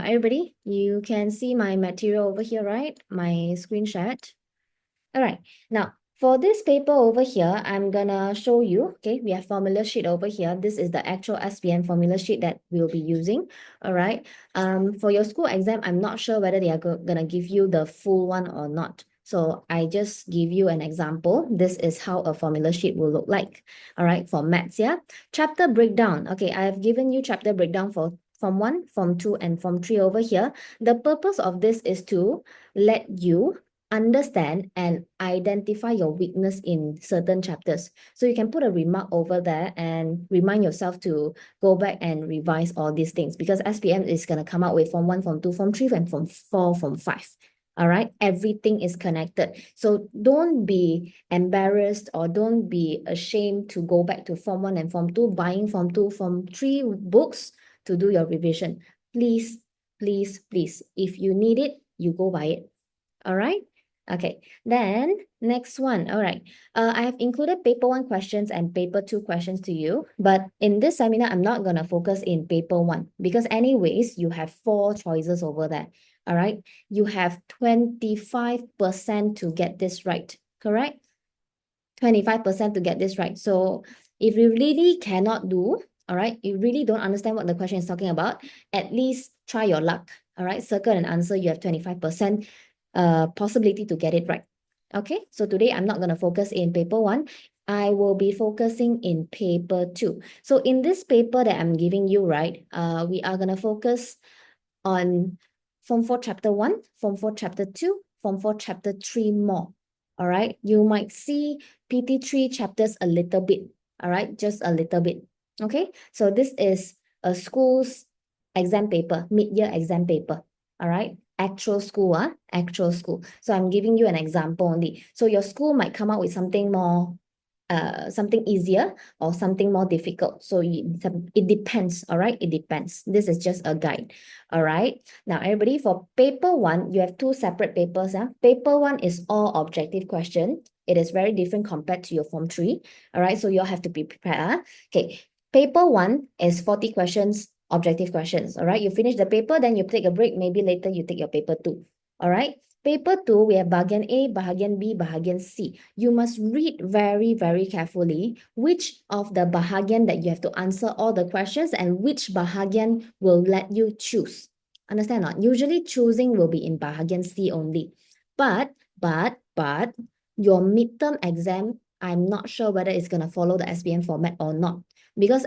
everybody, you can see my material over here, right? My screenshot. All right. Now, for this paper over here, I'm gonna show you, okay, we have formula sheet over here. This is the actual SPM formula sheet that we'll be using, all right? For your school exam, I'm not sure whether they are gonna give you the full one or not. So I just give you an example. This is how a formula sheet will look like, all right, for maths, yeah? Chapter breakdown. Okay, I have given you chapter breakdown for Form 1, Form 2, and Form 3 over here. The purpose of this is to let you understand and identify your weakness in certain chapters. So you can put a remark over there and remind yourself to go back and revise all these things because SPM is going to come out with Form 1, Form 2, Form 3, and Form 4, Form 5. All right, everything is connected. So don't be embarrassed or don't be ashamed to go back to Form 1 and Form 2, buying Form 2, Form 3 books to do your revision. Please, please, please, if you need it, you go buy it. All right. Okay, then next one. All right. I have included paper 1 questions and paper 2 questions to you. But in this seminar, I'm not going to focus in paper 1 because anyways, you have 4 choices over there. All right. You have 25% to get this right. Correct? 25% to get this right. So if you really cannot do, all right, you really don't understand what the question is talking about, at least try your luck. All right. Circle an answer. You have 25% possibility to get it right. Okay, so today I'm not going to focus in paper 1. I will be focusing in paper 2. So in this paper that I'm giving you, right, we are going to focus on Form 4 Chapter 1, Form 4 Chapter 2, Form 4 Chapter 3 more. All right, you might see PT3 chapters a little bit. All right, just a little bit. Okay, so this is a school's exam paper, mid-year exam paper. All right, actual school, actual school. So I'm giving you an example only. So your school might come up with something more, something easier or something more difficult. So it depends, all right? It depends. This is just a guide, all right? Now, everybody, for paper 1, you have 2 separate papers. Paper 1 is all objective question. It is very different compared to your Form 3, all right? So you'll have to be prepared. Okay, paper 1 is 40 questions, objective questions, all right? You finish the paper, then you take a break. Maybe later you take your paper 2, all right? Paper 2, we have bahagian A, bahagian B, bahagian C. You must read very, very carefully which of the bahagian that you have to answer all the questions and which bahagian will let you choose. Understand or not? Usually choosing will be in bahagian C only. But your midterm exam, I'm not sure whether it's going to follow the SPM format or not. Because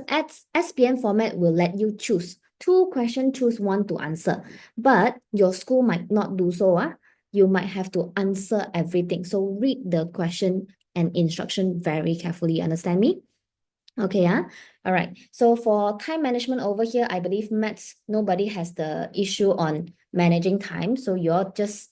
SPM format will let you choose 2 questions, choose 1 to answer. But your school might not do so. You might have to answer everything. So read the question and instruction very carefully. Understand me? Okay, all right. So for time management over here, I believe maths, nobody has the issue on managing time. So you're just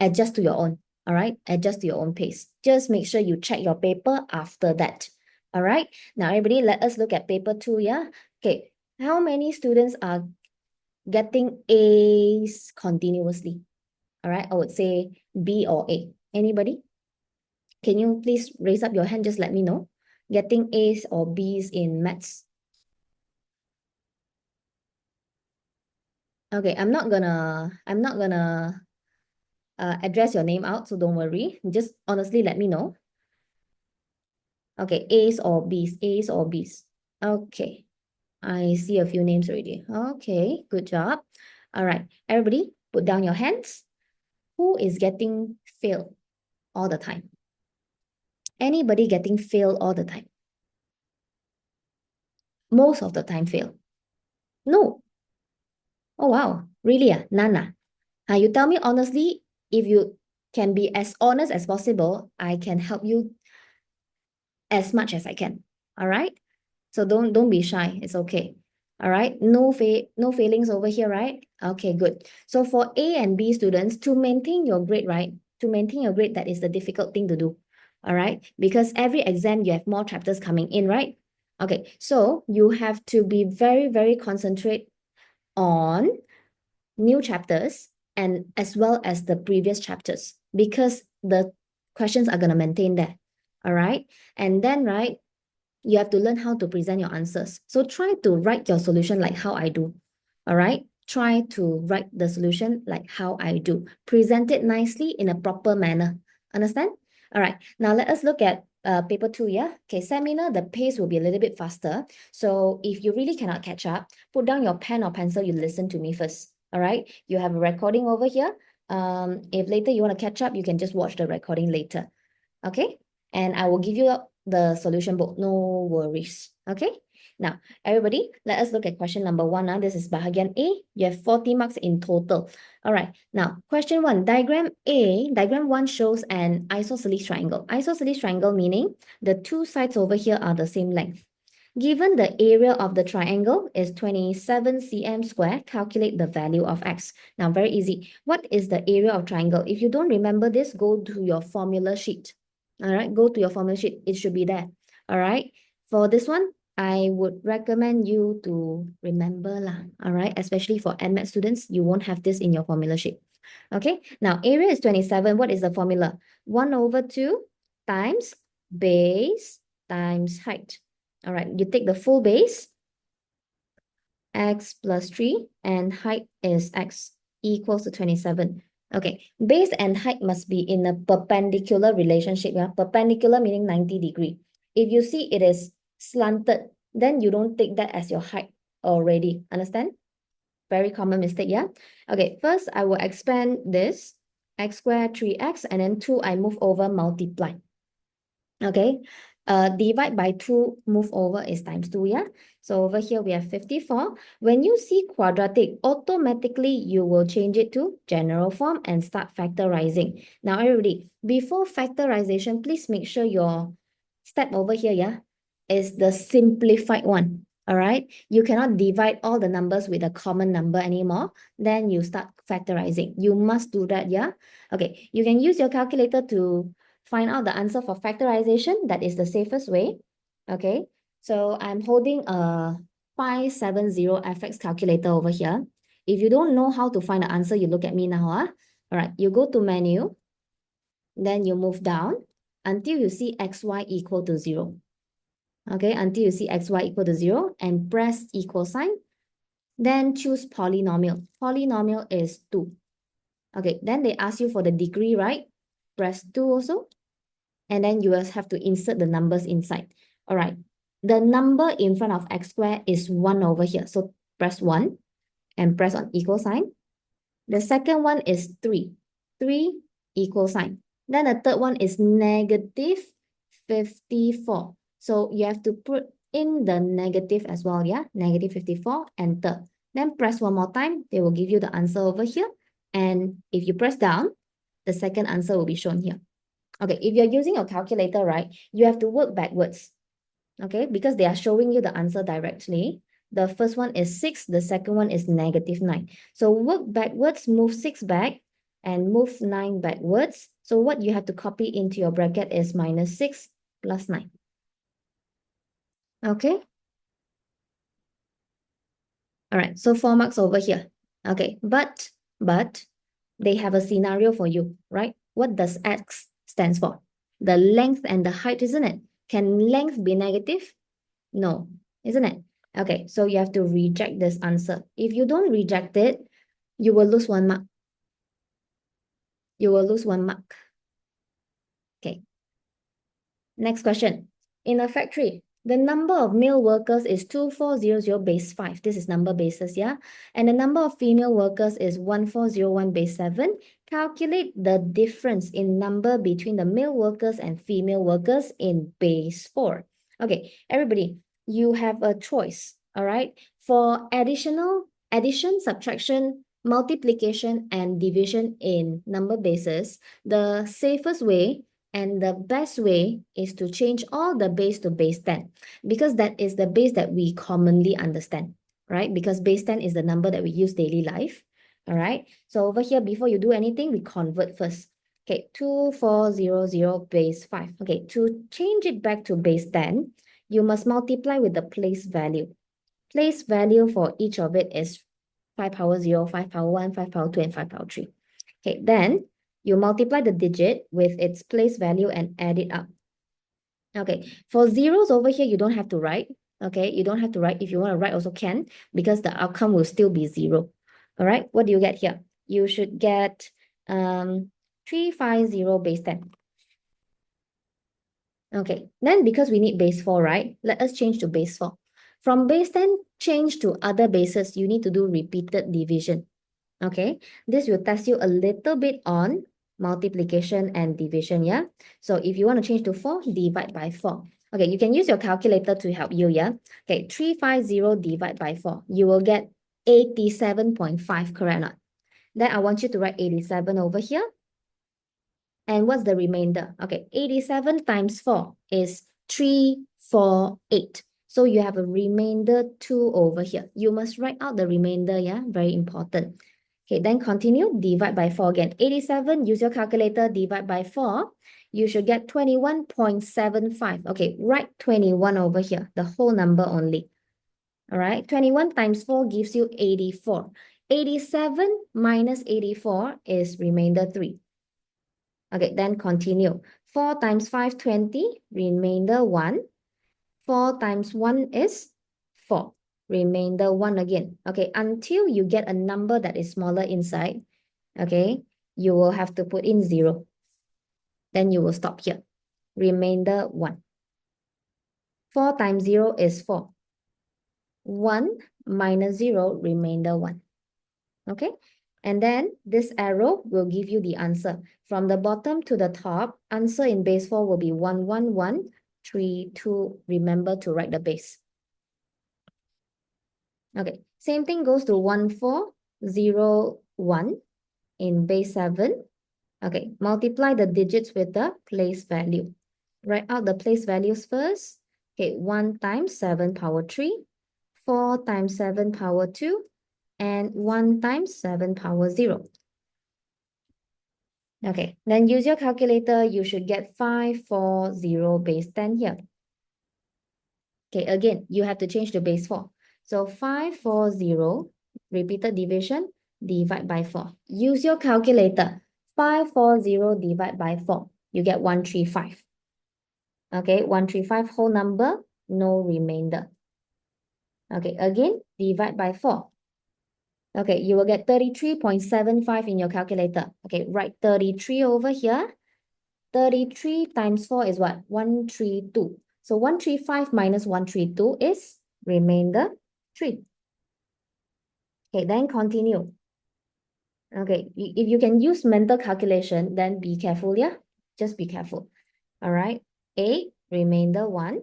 adjust to your own. All right, adjust to your own pace. Just make sure you check your paper after that. All right. Now, everybody, let us look at paper 2. Yeah. Okay. How many students are getting A's continuously? All right, I would say B or A. Anybody? Can you please raise up your hand? Just let me know. Getting A's or B's in maths. Okay, I'm not gonna address your name out, so don't worry. Just honestly let me know. Okay, A's or B's, A's or B's. Okay, I see a few names already. Okay, good job. All right, everybody, put down your hands. Who is getting failed all the time? Anybody getting failed all the time? Most of the time fail. No. Oh, wow. Really? None. You tell me honestly, if you can be as honest as possible, I can help you as much as I can. All right? So don't be shy. It's okay. All right? No failings over here, right? Okay, good. So for A and B students, to maintain your grade, right? To maintain your grade, that is the difficult thing to do. All right? Because every exam, you have more chapters coming in, right? Okay, so you have to be very, very concentrate on new chapters and as well as the previous chapters because the questions are going to maintain there. All right. And then, right, you have to learn how to present your answers. So try to write your solution like how I do. All right. try to write the solution like how I do. Present it nicely in a proper manner. Understand? All right, now let us look at paper 2, yeah? Okay, seminar, the pace will be a little bit faster. So if you really cannot catch up, put down your pen or pencil, you listen to me first. All right, you have a recording over here. If later you want to catch up, you can just watch the recording later. Okay, and I will give you the solution book, no worries. Okay, now everybody, let us look at question number 1. This is bahagian A. You have 40 marks in total. All right, now question 1, diagram 1 shows an isosceles triangle. Isosceles triangle meaning the two sides over here are the same length. Given the area of the triangle is 27 cm square, calculate the value of x. Now, very easy. What is the area of triangle? If you don't remember this, go to your formula sheet. All right, go to your formula sheet. It should be there. All right. For this one, I would recommend you to remember lah. All right, especially for NMAT students, you won't have this in your formula sheet. Okay, now area is 27. What is the formula? 1/2 times base times height. All right, you take the full base, x plus 3, and height is x equals to 27. Okay, base and height must be in a perpendicular relationship. Yeah? Perpendicular meaning 90 degree. If you see it is slanted, then you don't take that as your height already. Understand? Very common mistake, yeah? Okay, first I will expand this, x squared 3x, and then 2 I move over, multiply. Okay, divide by 2, move over is times 2, yeah? So over here we have 54. When you see quadratic, automatically you will change it to general form and start factorizing. Now everybody, before factorization, please make sure your step over here, yeah, is the simplified one. All right, you cannot divide all the numbers with a common number anymore. Then you start factorizing. You must do that, yeah? Okay, you can use your calculator to find out the answer for factorization. That is the safest way. Okay, so I'm holding a 570FX calculator over here. If you don't know how to find the answer, you look at me now. All right, you go to menu, then you move down until you see xy equal to 0. Okay, until you see xy equal to 0 and press equal sign. Then choose polynomial. Polynomial is 2. Okay, then they ask you for the degree, right? Press 2 also. And then you will have to insert the numbers inside. All right. The number in front of x squared is 1 over here. So press 1 and press on equal sign. The second one is 3. 3 equal sign. Then the third one is negative 54. So you have to put in the negative as well, yeah? Negative 54, enter. Then press one more time. They will give you the answer over here. And if you press down, the second answer will be shown here. Okay, if you're using your calculator, right, you have to work backwards, okay, because they are showing you the answer directly. The first one is 6, the second one is negative 9. So work backwards, move 6 back, and move 9 backwards. So what you have to copy into your bracket is minus 6 plus 9. Okay? All right, so 4 marks over here. Okay, but they have a scenario for you, right? What does X stands for? The length and the height, isn't it? Can length be negative? No, isn't it? Okay, so you have to reject this answer. If you don't reject it, you will lose 1 mark. You will lose 1 mark. Okay. Next question. In a factory, the number of male workers is 2400 base 5. This is number basis, yeah? And the number of female workers is 1401 base 7. Calculate the difference in number between the male workers and female workers in base 4. Okay, everybody, you have a choice, all right? For addition, subtraction, multiplication, and division in number basis, the safest way and the best way is to change all the base to base 10 because that is the base that we commonly understand, right? Because base 10 is the number that we use daily life, all right? So over here, before you do anything, we convert first. Okay, 2400 base 5. Okay, to change it back to base 10, you must multiply with the place value. Place value for each of it is 5 power 0, 5 power 1, 5 power 2, and 5 power 3. Okay, then you multiply the digit with its place value and add it up. Okay, for zeros over here, you don't have to write. Okay, you don't have to write. If you want to write, also can, because the outcome will still be 0. All right, what do you get here? You should get 350 base 10. Okay, then because we need base 4, right? Let us change to base 4. From base 10, change to other bases. You need to do repeated division. Okay, this will test you a little bit on multiplication and division, yeah? So if you want to change to 4, divide by 4. Okay, you can use your calculator to help you, yeah? Okay, 350 divide by 4. You will get 87.5, correct or not? Then I want you to write 87 over here. And what's the remainder? Okay, 87 times 4 is 348. So you have a remainder 2 over here. You must write out the remainder, yeah? Very important. Okay, then continue, divide by 4 again. 87, use your calculator, divide by 4. You should get 21.75. Okay, write 21 over here, the whole number only. All right, 21 times 4 gives you 84. 87 minus 84 is remainder 3. Okay, then continue. 4 times 5, 20, remainder 1. 4 times 1 is 4, remainder 1 again. Okay, until you get a number that is smaller inside, okay, you will have to put in 0. Then you will stop here. Remainder 1. 4 times 0 is 4. 1 minus 0, remainder 1. Okay, and then this arrow will give you the answer. From the bottom to the top, answer in base 4 will be 11132. Remember to write the base. Okay, same thing goes to 1401 in base 7. Okay, multiply the digits with the place value. Write out the place values first. Okay, 1 times 7 power 3, 4 times 7 power 2, and 1 times 7 power 0. Okay, then use your calculator. You should get 540 base 10 here. Okay, again, you have to change to base 4. So 540, repeated division, divide by 4. Use your calculator. 540 divide by 4. You get 135. Okay, 135 whole number, no remainder. Okay, again, divide by 4. Okay, you will get 33.75 in your calculator. Okay, write 33 over here. 33 times 4 is what? 132. So 135 minus 132 is remainder 3. Okay, then continue. Okay, if you can use mental calculation, then be careful, yeah? Just be careful. All right, 8, remainder 1.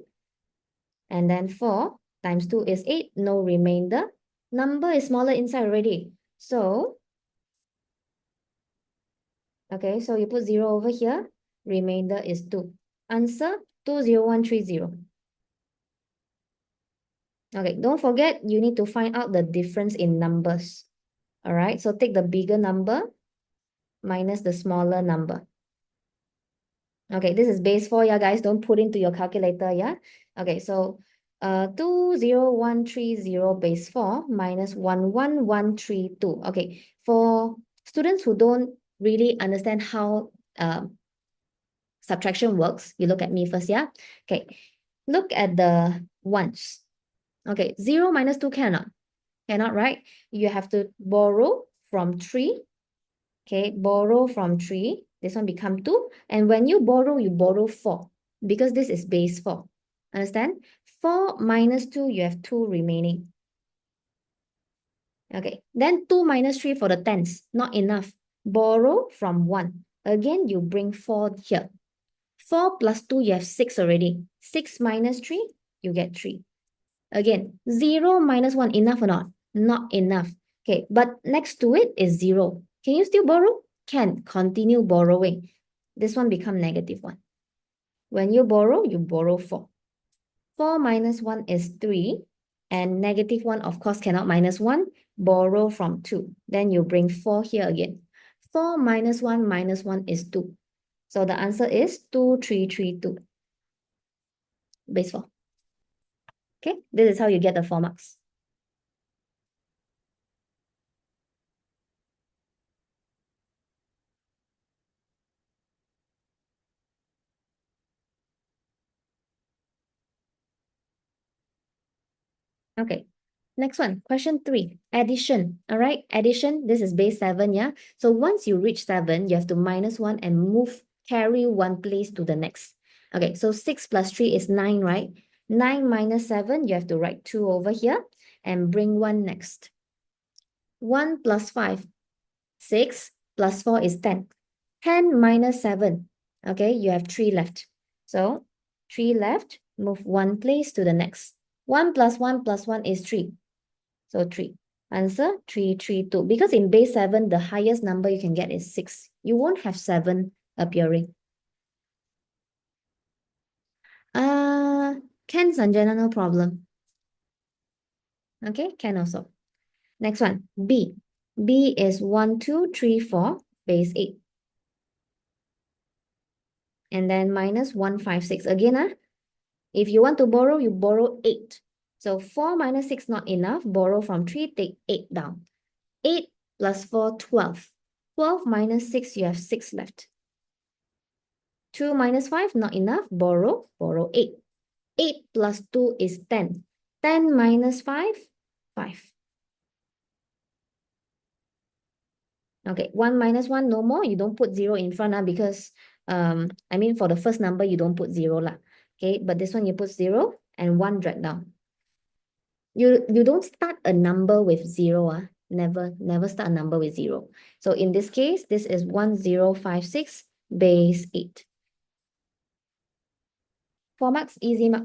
And then 4 times 2 is 8, no remainder. Number is smaller inside already. So, okay, so you put 0 over here. Remainder is 2. Answer 20130. Okay, don't forget, you need to find out the difference in numbers. All right, so take the bigger number minus the smaller number. Okay, this is base 4, yeah, guys. Don't put into your calculator, yeah? Okay, so 20130 base 4 minus 11132. Okay, for students who don't really understand how subtraction works, you look at me first, yeah? Okay, look at the ones. Okay, 0 minus 2 cannot. Cannot, right? You have to borrow from 3. Okay, borrow from 3. This one become 2. And when you borrow 4. Because this is base 4. Understand? 4 minus 2, you have 2 remaining. Okay, then 2 minus 3 for the tens. Not enough. Borrow from 1. Again, you bring 4 here. 4 plus 2, you have 6 already. 6 minus 3, you get 3. Again, 0 minus 1, enough or not? Not enough. Okay, but next to it is 0. Can you still borrow? Can. Continue borrowing. This one become negative 1. When you borrow 4. 4 minus 1 is 3. And negative 1, of course, cannot minus 1. Borrow from 2. Then you bring 4 here again. 4 minus 1 is 2. So the answer is 2332. Base 4. Okay, this is how you get the 4 marks. Okay. Next one, question 3, addition. All right, addition, this is base 7, yeah? So once you reach 7, you have to minus 1 and carry 1 place to the next. Okay, so 6 plus 3 is 9, right? 9 minus 7, you have to write 2 over here and bring 1 next. 1 plus 5, 6 plus 4 is 10. 10 minus 7, okay, you have 3 left. So 3 left, move 1 place to the next. 1 plus 1 plus 1 is 3. So 3. Answer 3, 3, 2. Because in base 7, the highest number you can get is 6. You won't have 7 appearing. Can Sanjana, no problem. Okay, can also. Next one, B. B is 1, 2, 3, 4, base 8. And then minus 1, 5, 6. Again, if you want to borrow, you borrow 8. So 4 minus 6 not enough. Borrow from 3, take 8 down. 8 plus 4, 12. 12 minus 6, you have 6 left. 2 minus 5, not enough. Borrow 8. 8 plus 2 is 10. 10 minus 5, 5. Okay, 1 minus 1, no more. You don't put 0 in front because, I mean, for the first number, you don't put 0 lah. Okay, but this one, you put 0 and 1 drag down. You don't start a number with 0. Never start a number with 0. So in this case, this is 1056 base 8. 4 marks, easy mark.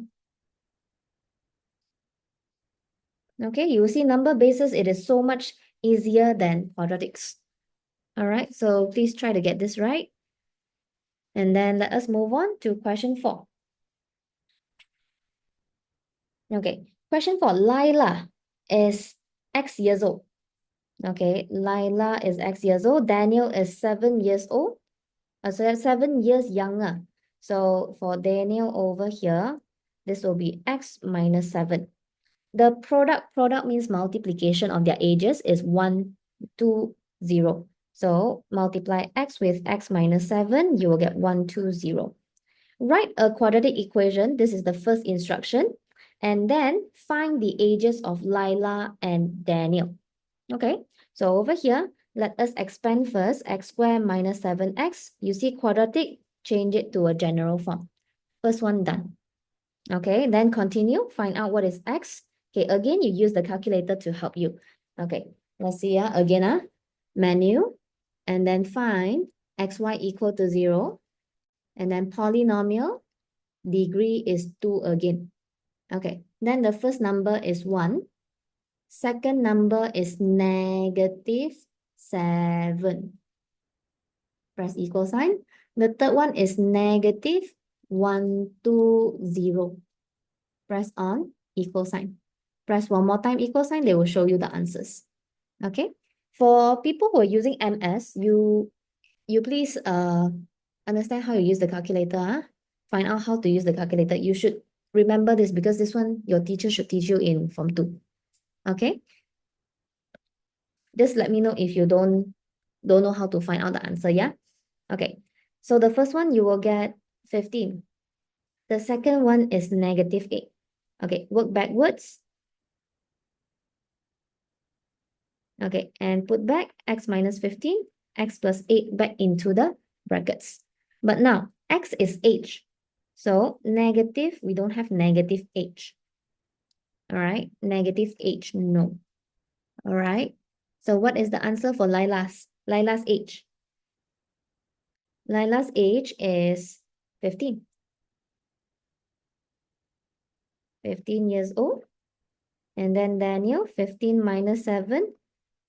Okay, you will see number bases, it is so much easier than quadratics. All right, so please try to get this right. And then let us move on to question 4. Okay, question 4, Lila is X years old. Okay, Lila is X years old. Daniel is 7 years old. So that's 7 years younger. So for Daniel over here, this will be X minus 7. The product means multiplication of their ages is 1, 2, 0. So multiply X with X minus 7, you will get 1, 2, 0. Write a quadratic equation. This is the first instruction. And then find the ages of Lila and Daniel. Okay, so over here, let us expand first. X squared minus 7x. You see quadratic, change it to a general form. First one done. Okay, then continue. Find out what is x. Okay, again, you use the calculator to help you. Okay, let's see. Again, menu. And then find xy equal to 0. And then polynomial, degree is 2 again. Okay, then the first number is 1. Second number is negative 7. Press equal sign. The third one is negative 1, 2, 0. Press on equal sign. Press one more time equal sign, they will show you the answers. Okay. For people who are using MS, you please understand how you use the calculator. Find out how to use the calculator. You should remember this because this one your teacher should teach you in Form 2. Okay. Just let me know if you don't know how to find out the answer, yeah? Okay. So the first one, you will get 15. The second one is negative 8. Okay, work backwards. Okay, and put back x minus 15, x plus 8 back into the brackets. But now, x is h. So negative, we don't have negative h. All right, negative h, no. All right, so what is the answer for Lila's age? Lila's age is 15. 15 years old. And then Daniel, 15 minus 7,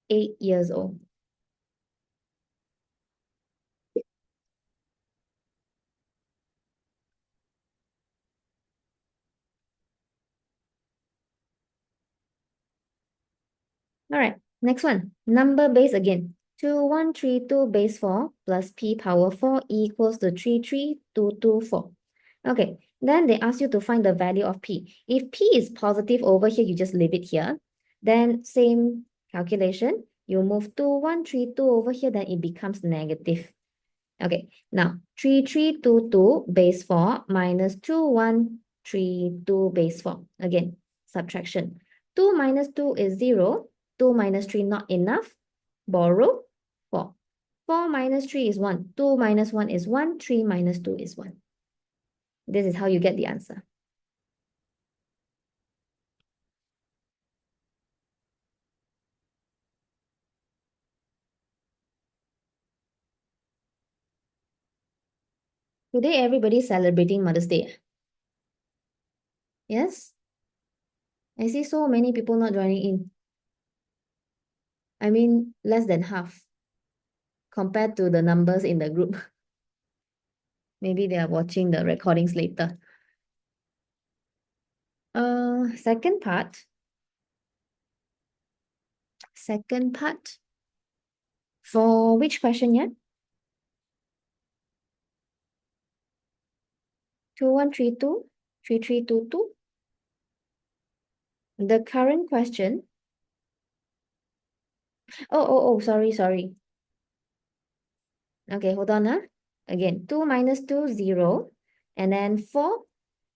8 years old. All right, next one. Number base again. 2132 base 4 plus p power 4 equals to 33224. Okay, then they ask you to find the value of p. If p is positive over here, you just leave it here. Then same calculation. You move 2132 over here, then it becomes negative. Okay, now 3322 base 4 minus 2132 base 4. Again, subtraction. 2 minus 2 is 0. 2 minus 3 not enough. Borrow 4. 4 minus 3 is 1. 2 minus 1 is 1. 3 minus 2 is 1. This is how you get the answer. Today, everybody's celebrating Mother's Day. Yes? I see so many people not joining in. I mean, less than half compared to the numbers in the group. Maybe they are watching the recordings later. Second part. Second part. For which question yet? 2132, 3322. The current question. Oh, sorry. Okay, hold on. Again, 2 minus 2, 0. And then 4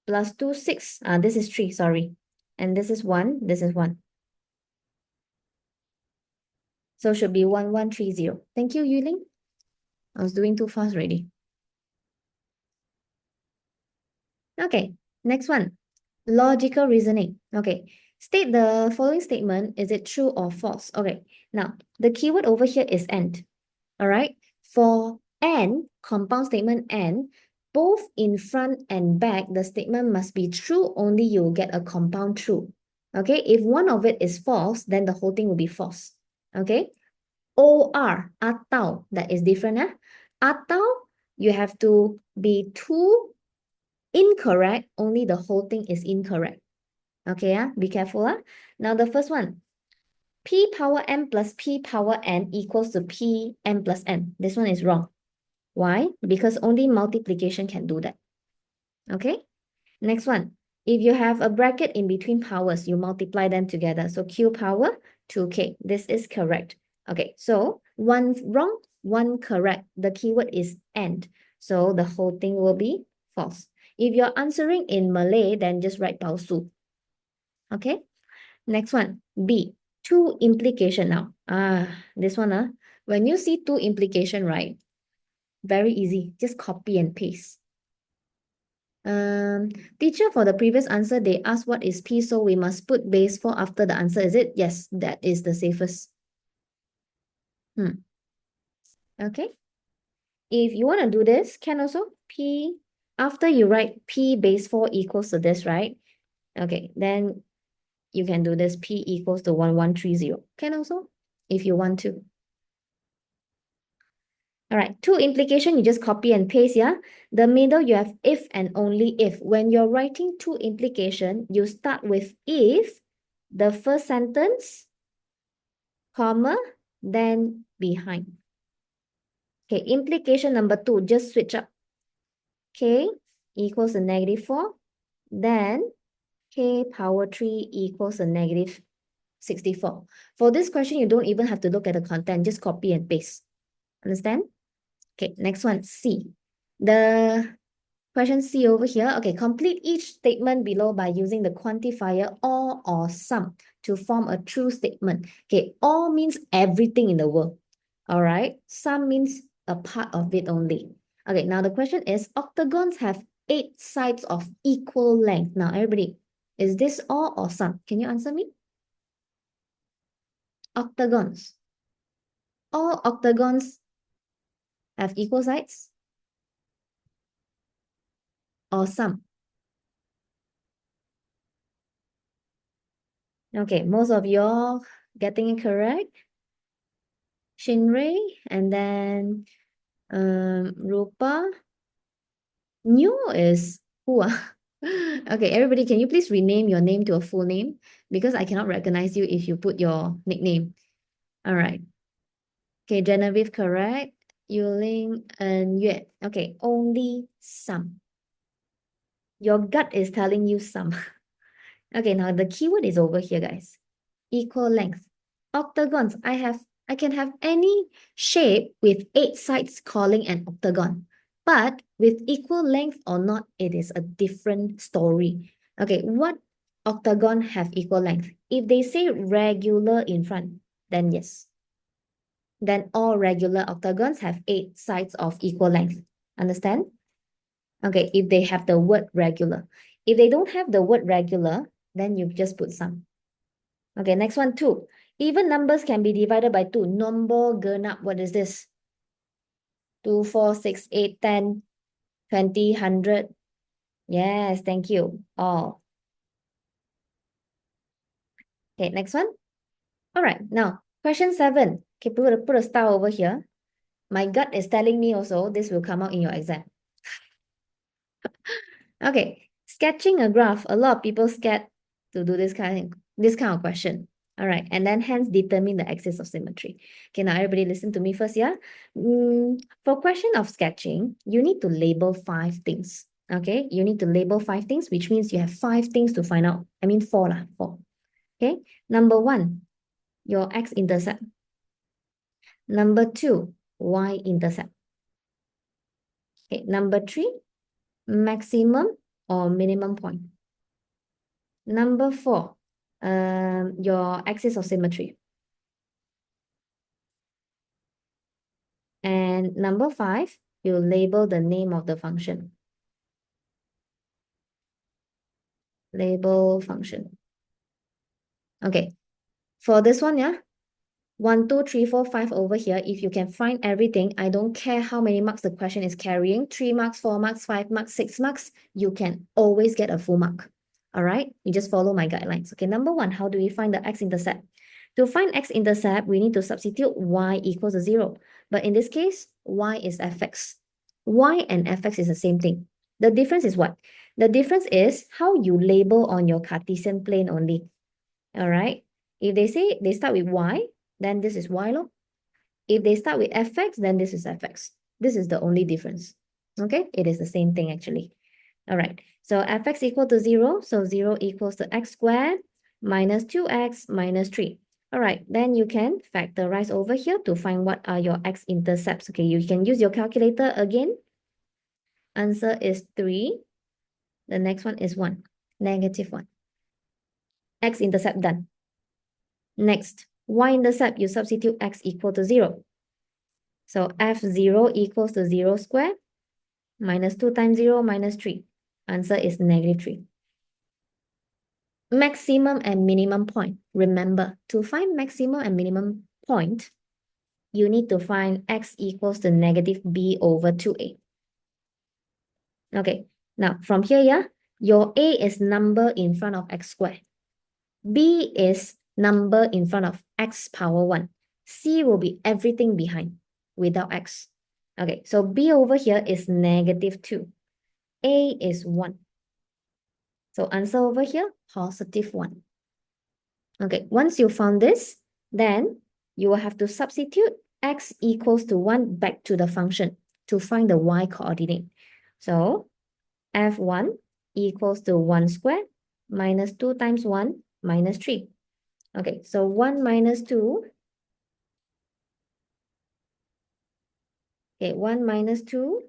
plus 2, 6. This is 3, sorry. And this is 1, this is 1. So should be 1130. Thank you, Yuling. I was doing too fast already. Okay, next one. Logical reasoning. Okay, state the following statement. Is it true or false? Okay, now the keyword over here is and. All right, for and, compound statement and, both in front and back, the statement must be true, only you'll get a compound true. Okay, if one of it is false, then the whole thing will be false. Okay, or, atau, that is different. Atau, you have to be two incorrect, only the whole thing is incorrect. Okay, be careful. Now the first one, p power m plus p power n equals to p m plus n. This one is wrong. Why? Because only multiplication can do that. Okay, next one. If you have a bracket in between powers, you multiply them together. So q power 2k. This is correct. Okay, so one wrong, one correct. The keyword is and. So the whole thing will be false. If you're answering in Malay, then just write palsu. Okay, next one, B, two implication now. This one, when you see two implication, right? Very easy, just copy and paste. Teacher, for the previous answer, they asked what is P, so we must put base 4 after the answer, is it? Yes, that is the safest. Okay. If you want to do this, can also P, after you write P base 4 equals to this, right? Okay, then you can do this P equals to 1130. Can also, if you want to. All right, two implication, you just copy and paste, yeah? The middle, you have if and only if. When you're writing two implication, you start with if, the first sentence, comma, then behind. Okay, implication number 2, just switch up. K equals a -4, then K power 3 equals a -64. For this question, you don't even have to look at the content, just copy and paste. Understand? Okay, next one, C. The question C over here. Okay, complete each statement below by using the quantifier all or some to form a true statement. Okay, all means everything in the world. All right, some means a part of it only. Okay, now the question is, octagons have 8 sides of equal length. Now, everybody, is this all or some? Can you answer me? Octagons. All octagons have equal sides? Or some? Okay, most of y'all getting it correct. Shinrei, and then Rupa. New is who? Okay, everybody, can you please rename your name to a full name? Because I cannot recognize you if you put your nickname. All right. Okay, Genevieve, correct. Yuling and Yue. Okay, only some. Your gut is telling you some. Okay, now the keyword is over here, guys. Equal length. Octagons. I can have any shape with 8 sides calling an octagon. But with equal length or not, it is a different story. Okay, what octagon have equal length? If they say regular in front, then yes. Then all regular octagons have 8 sides of equal length. Understand? Okay, if they have the word regular. If they don't have the word regular, then you just put some. Okay, next one, 2. Even numbers can be divided by 2. Nombor genap, what is this? 2, 4, 6, 8, 10, 20, 100. Yes, thank you. All. Okay, next one. All right, now, question 7. Okay, put a star over here. My gut is telling me also this will come out in your exam. Okay, sketching a graph. A lot of people scared to do this kind of question. All right, and then hence determine the axis of symmetry. Okay, now everybody listen to me first, yeah? For question of sketching, you need to label 5 things. Okay, you need to label 5 things, which means you have 5 things to find out. I mean 4 lah, 4. Okay, number 1, your x-intercept. Number 2, y-intercept. Okay, number 3, maximum or minimum point. Number 4, your axis of symmetry. And number 5, you label the name of the function. Label function. Okay, for this one, yeah, 1, 2, 3, 4, 5 over here. If you can find everything, I don't care how many marks the question is carrying, 3 marks, 4 marks, 5 marks, 6 marks, you can always get a full mark. All right, you just follow my guidelines. Okay, number 1, how do we find the x-intercept? To find x-intercept, we need to substitute y equals to 0. But in this case, y is fx. Y and fx is the same thing. The difference is what? The difference is how you label on your Cartesian plane only. All right, if they say they start with y, then this is y lor. If they start with fx, then this is fx. This is the only difference. Okay, it is the same thing actually. All right, so fx equal to 0, so 0 equals to x squared minus 2x minus 3. All right, then you can factorize over here to find what are your x-intercepts. Okay, you can use your calculator again. Answer is 3. The next one is 1, negative 1. X-intercept done. Next, y-intercept, you substitute x equal to 0. So f0 equals to 0 squared minus 2 times 0 minus 3. Answer is negative 3. Maximum and minimum point. Remember, to find maximum and minimum point, you need to find x equals to negative b over 2a. Okay, now from here, yeah, your a is number in front of x squared. B is number in front of x power 1. C will be everything behind without x. Okay, so B over here is negative 2. A is 1. So answer over here, positive 1. Okay, once you found this, then you will have to substitute x equals to 1 back to the function to find the y coordinate. So f1 equals to 1 squared minus 2 times 1 minus 3. Okay, so 1 minus 2. Okay, 1 minus 2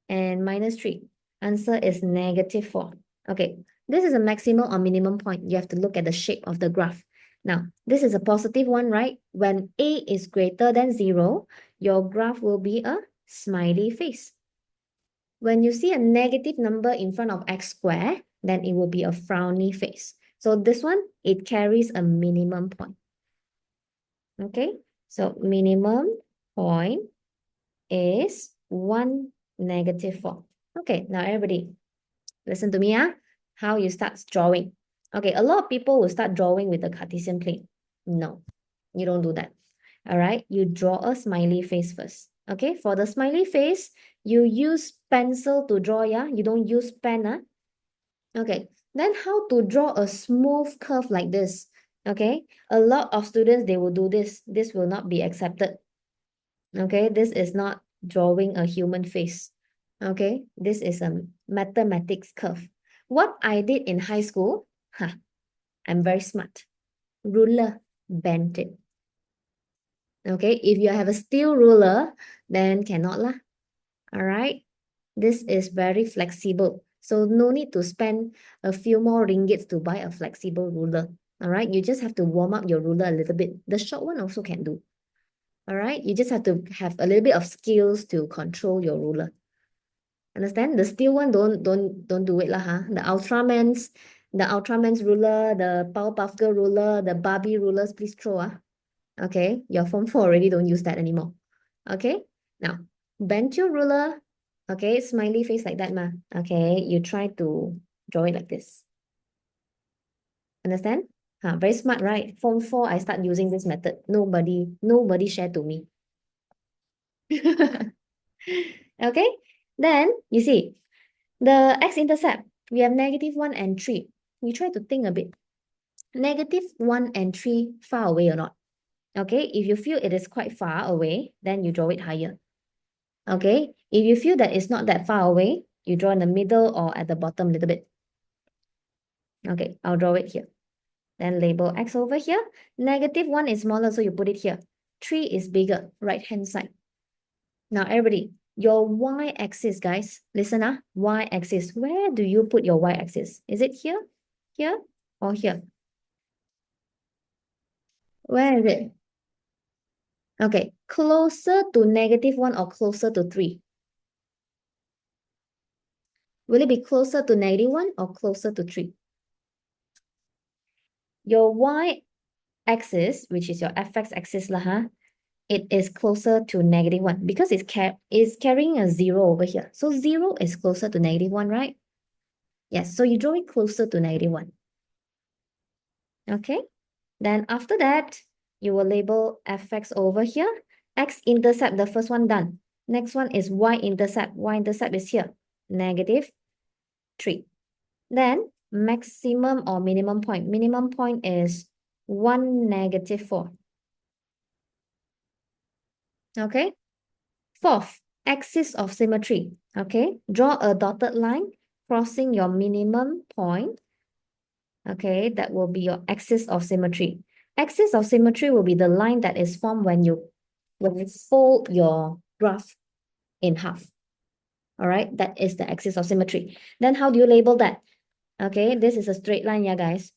and minus 3. Answer is negative 4. Okay, this is a maximum or minimum point. You have to look at the shape of the graph. Now, this is a positive one, right? When a is greater than 0, your graph will be a smiley face. When you see a negative number in front of x squared, then it will be a frowny face. So this one, it carries a minimum point. Okay, so minimum point is 1, negative 4. Okay, now everybody, listen to me, how you start drawing. Okay, a lot of people will start drawing with the Cartesian plane. No, you don't do that. All right, you draw a smiley face first. Okay, for the smiley face, you use pencil to draw, yeah? You don't use pen, Okay, then how to draw a smooth curve like this? Okay, a lot of students, they will do this. This will not be accepted. Okay, this is not drawing a human face. Okay, this is a mathematics curve. What I did in high school, I'm very smart. Ruler, bend it. Okay, if you have a steel ruler, then cannot lah. All right, this is very flexible. So no need to spend a few more ringgits to buy a flexible ruler. All right, you just have to warm up your ruler a little bit. The short one also can do. All right, you just have to have a little bit of skills to control your ruler. Understand? The steel one, don't do it lah, huh? The Ultraman's ruler, the Powerpuff Girl ruler, the Barbie rulers, please throw, ah. Okay, your Form 4 already don't use that anymore. Okay, now bend your ruler. Okay, smiley face like that, ma. Okay, you try to draw it like this. Understand? Very smart, right? Form 4, I start using this method. Nobody share to me. Okay, then you see the x-intercept, we have -1 and 3. You try to think a bit. -1 and 3 far away or not? Okay, if you feel it is quite far away, then you draw it higher. Okay, if you feel that it's not that far away, you draw in the middle or at the bottom a little bit. Okay, I'll draw it here. Then label x over here. -1 is smaller, so you put it here. 3 is bigger, right-hand side. Now, everybody, your y-axis, guys, listen, y-axis. Where do you put your y-axis? Is it here, here, or here? Where is it? Okay, closer to -1 or closer to 3? Will it be closer to -1 or closer to 3? Your y-axis, which is your fx axis lah, it is closer to -1 because it's carrying a 0 over here. So 0 is closer to -1, right? Yes, so you draw it closer to -1. Okay, then after that, you will label fx over here. X-intercept, the first one done. Next one is y-intercept. Y-intercept is here, -3. Then maximum or minimum point. Minimum point is 1, -4. Okay. Fourth, axis of symmetry. Okay. Draw a dotted line crossing your minimum point. Okay. That will be your axis of symmetry. Axis of symmetry will be the line that is formed when you fold your graph in half. All right. That is the axis of symmetry. Then how do you label that? Okay. This is a straight line, yeah, guys.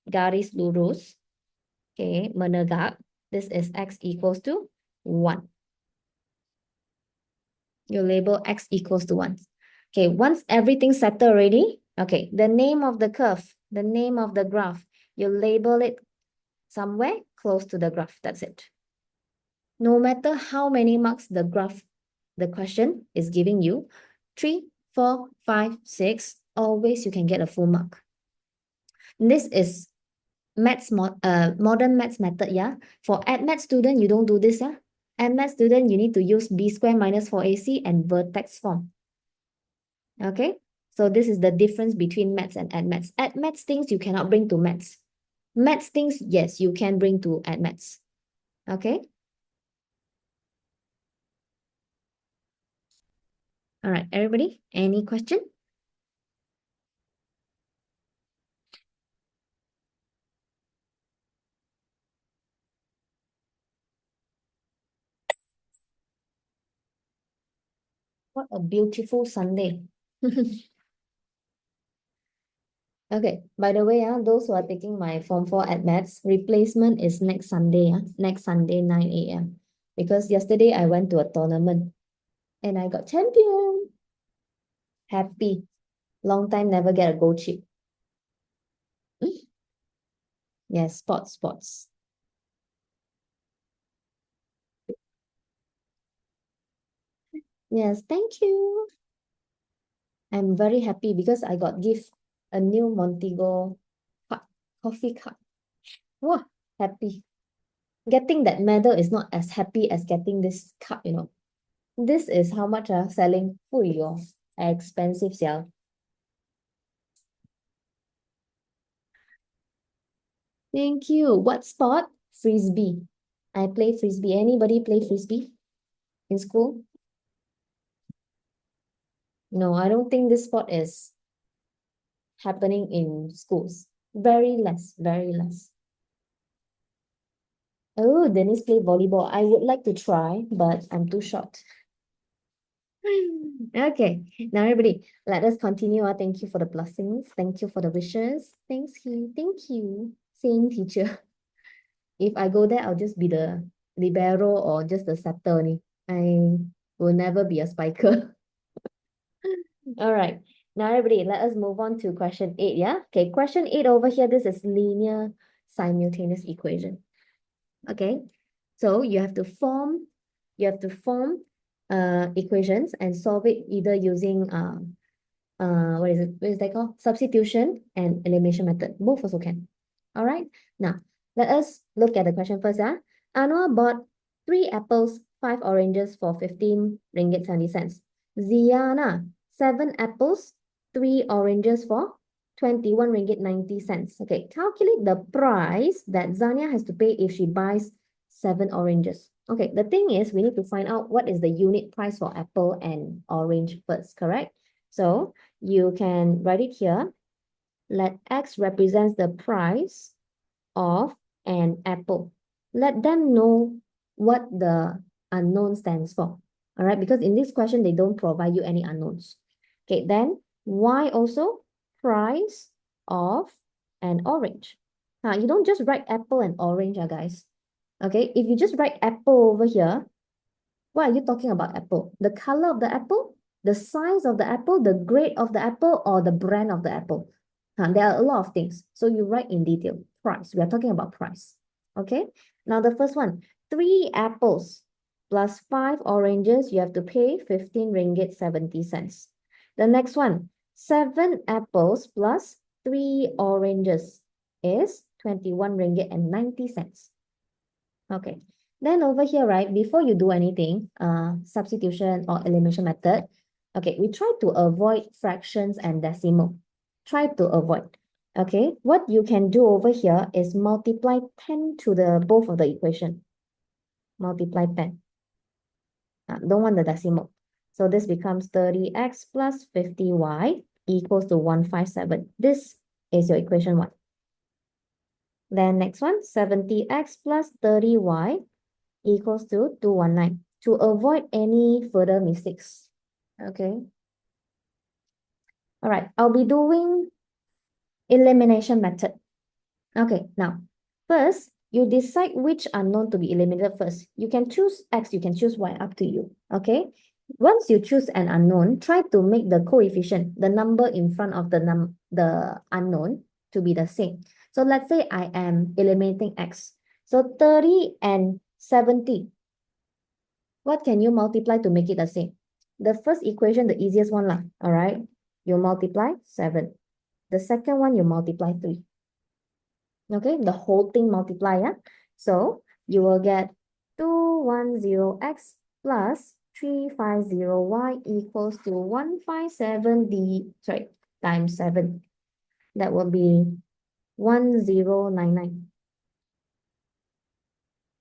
Garis lurus. Okay. Menegak. This is x equals to 1. You label x equals to 1. Okay, once everything's settled already, okay, the name of the curve, the name of the graph, you label it somewhere close to the graph. That's it. No matter how many marks the graph, the question is giving you, 3, 4, 5, 6, always you can get a full mark. This is modern maths method, yeah. For AdMath student, you don't do this, yeah. AdMath student, you need to use b square minus 4ac and vertex form. Okay, so this is the difference between maths and AdMaths. AdMaths things you cannot bring to maths. Maths things, yes, you can bring to AdMaths. Okay. All right, everybody, any question? What a beautiful Sunday. Okay, by the way, those who are taking my Form 4 AdMaths, replacement is next Sunday, next Sunday, 9 a.m. Because yesterday I went to a tournament and I got champion. Happy. Long time never get a gold chip. Yes, sports. Yes, thank you. I'm very happy because I got gift a new Montego cup, coffee cup. Wow, happy. Getting that medal is not as happy as getting this cup, you know. This is how much selling. Fuyo, expensive sale. Thank you. What sport? Frisbee. I play frisbee. Anybody play frisbee in school? No, I don't think this sport is happening in schools. Very less, very less. Oh, Dennis play volleyball. I would like to try, but I'm too short. Okay, now everybody, let us continue. Thank you for the blessings. Thank you for the wishes. Thanks you. Thank you. Same teacher. If I go there, I'll just be the libero or just the setter only. I will never be a spiker. All right. Now, everybody, let us move on to question 8, yeah? Okay, question 8 over here, this is linear simultaneous equation. Okay, so you have to form equations and solve it either using what is that called? Substitution and elimination method. Both also can. All right. Now, let us look at the question first. Anwar bought 3 apples, 5 oranges for 15 ringgit 70 cents. Ziana, 7 apples, 3 oranges for 21 ringgit 90 cents. Okay, calculate the price that Zania has to pay if she buys 7 oranges. Okay, the thing is we need to find out what is the unit price for apple and orange first, correct? So you can write it here. Let X represents the price of an apple. Let them know what the unknown stands for. All right, because in this question, they don't provide you any unknowns. Okay, then Y also price of an orange. You don't just write apple and orange, guys. Okay, if you just write apple over here, what are you talking about apple? The color of the apple, the size of the apple, the grade of the apple, or the brand of the apple? There are a lot of things. So you write in detail. Price. We are talking about price. Okay. Now the first one, 3 apples plus 5 oranges, you have to pay 15 ringgit 70 cents. The next one, 7 apples plus 3 oranges is 21 ringgit and 90 cents. Okay. Then over here, right, before you do anything, substitution or elimination method, okay, we try to avoid fractions and decimal. Try to avoid. Okay, what you can do over here is multiply 10 to the both of the equation. Multiply 10. Don't want the decimal. So this becomes 30x plus 50y equals to 157. This is your equation 1. Then next one, 70x plus 30y equals to 219 to avoid any further mistakes. Okay. All right. I'll be doing elimination method. Okay. Now, first, you decide which unknown to be eliminated first. You can choose X, you can choose Y, up to you. Okay. Once you choose an unknown, try to make the coefficient, the number in front of the unknown, to be the same. So let's say I am eliminating X. So 30 and 70. What can you multiply to make it the same? The first equation, the easiest one lah, all right? You multiply 7. The second one, you multiply 3. Okay, the whole thing multiply, yeah? So you will get 210x plus 350y equals to 157 times 7. That will be 1099.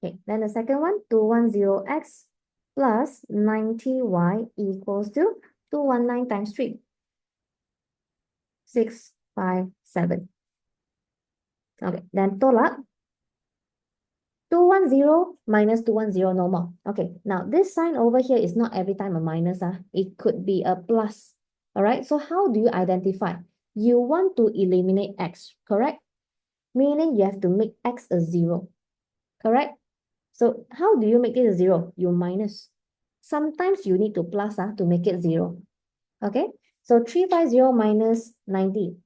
Okay, then the second one, 210x plus 90y equals to 219 times 3. 657. Okay, then tolak. 210 minus 210, no more. Okay, now this sign over here is not every time a minus. It could be a plus. All right, so how do you identify? You want to eliminate x, correct? Meaning you have to make x a 0, correct? So how do you make it a 0? You minus. Sometimes you need to plus to make it 0. Okay, so 350 minus 90.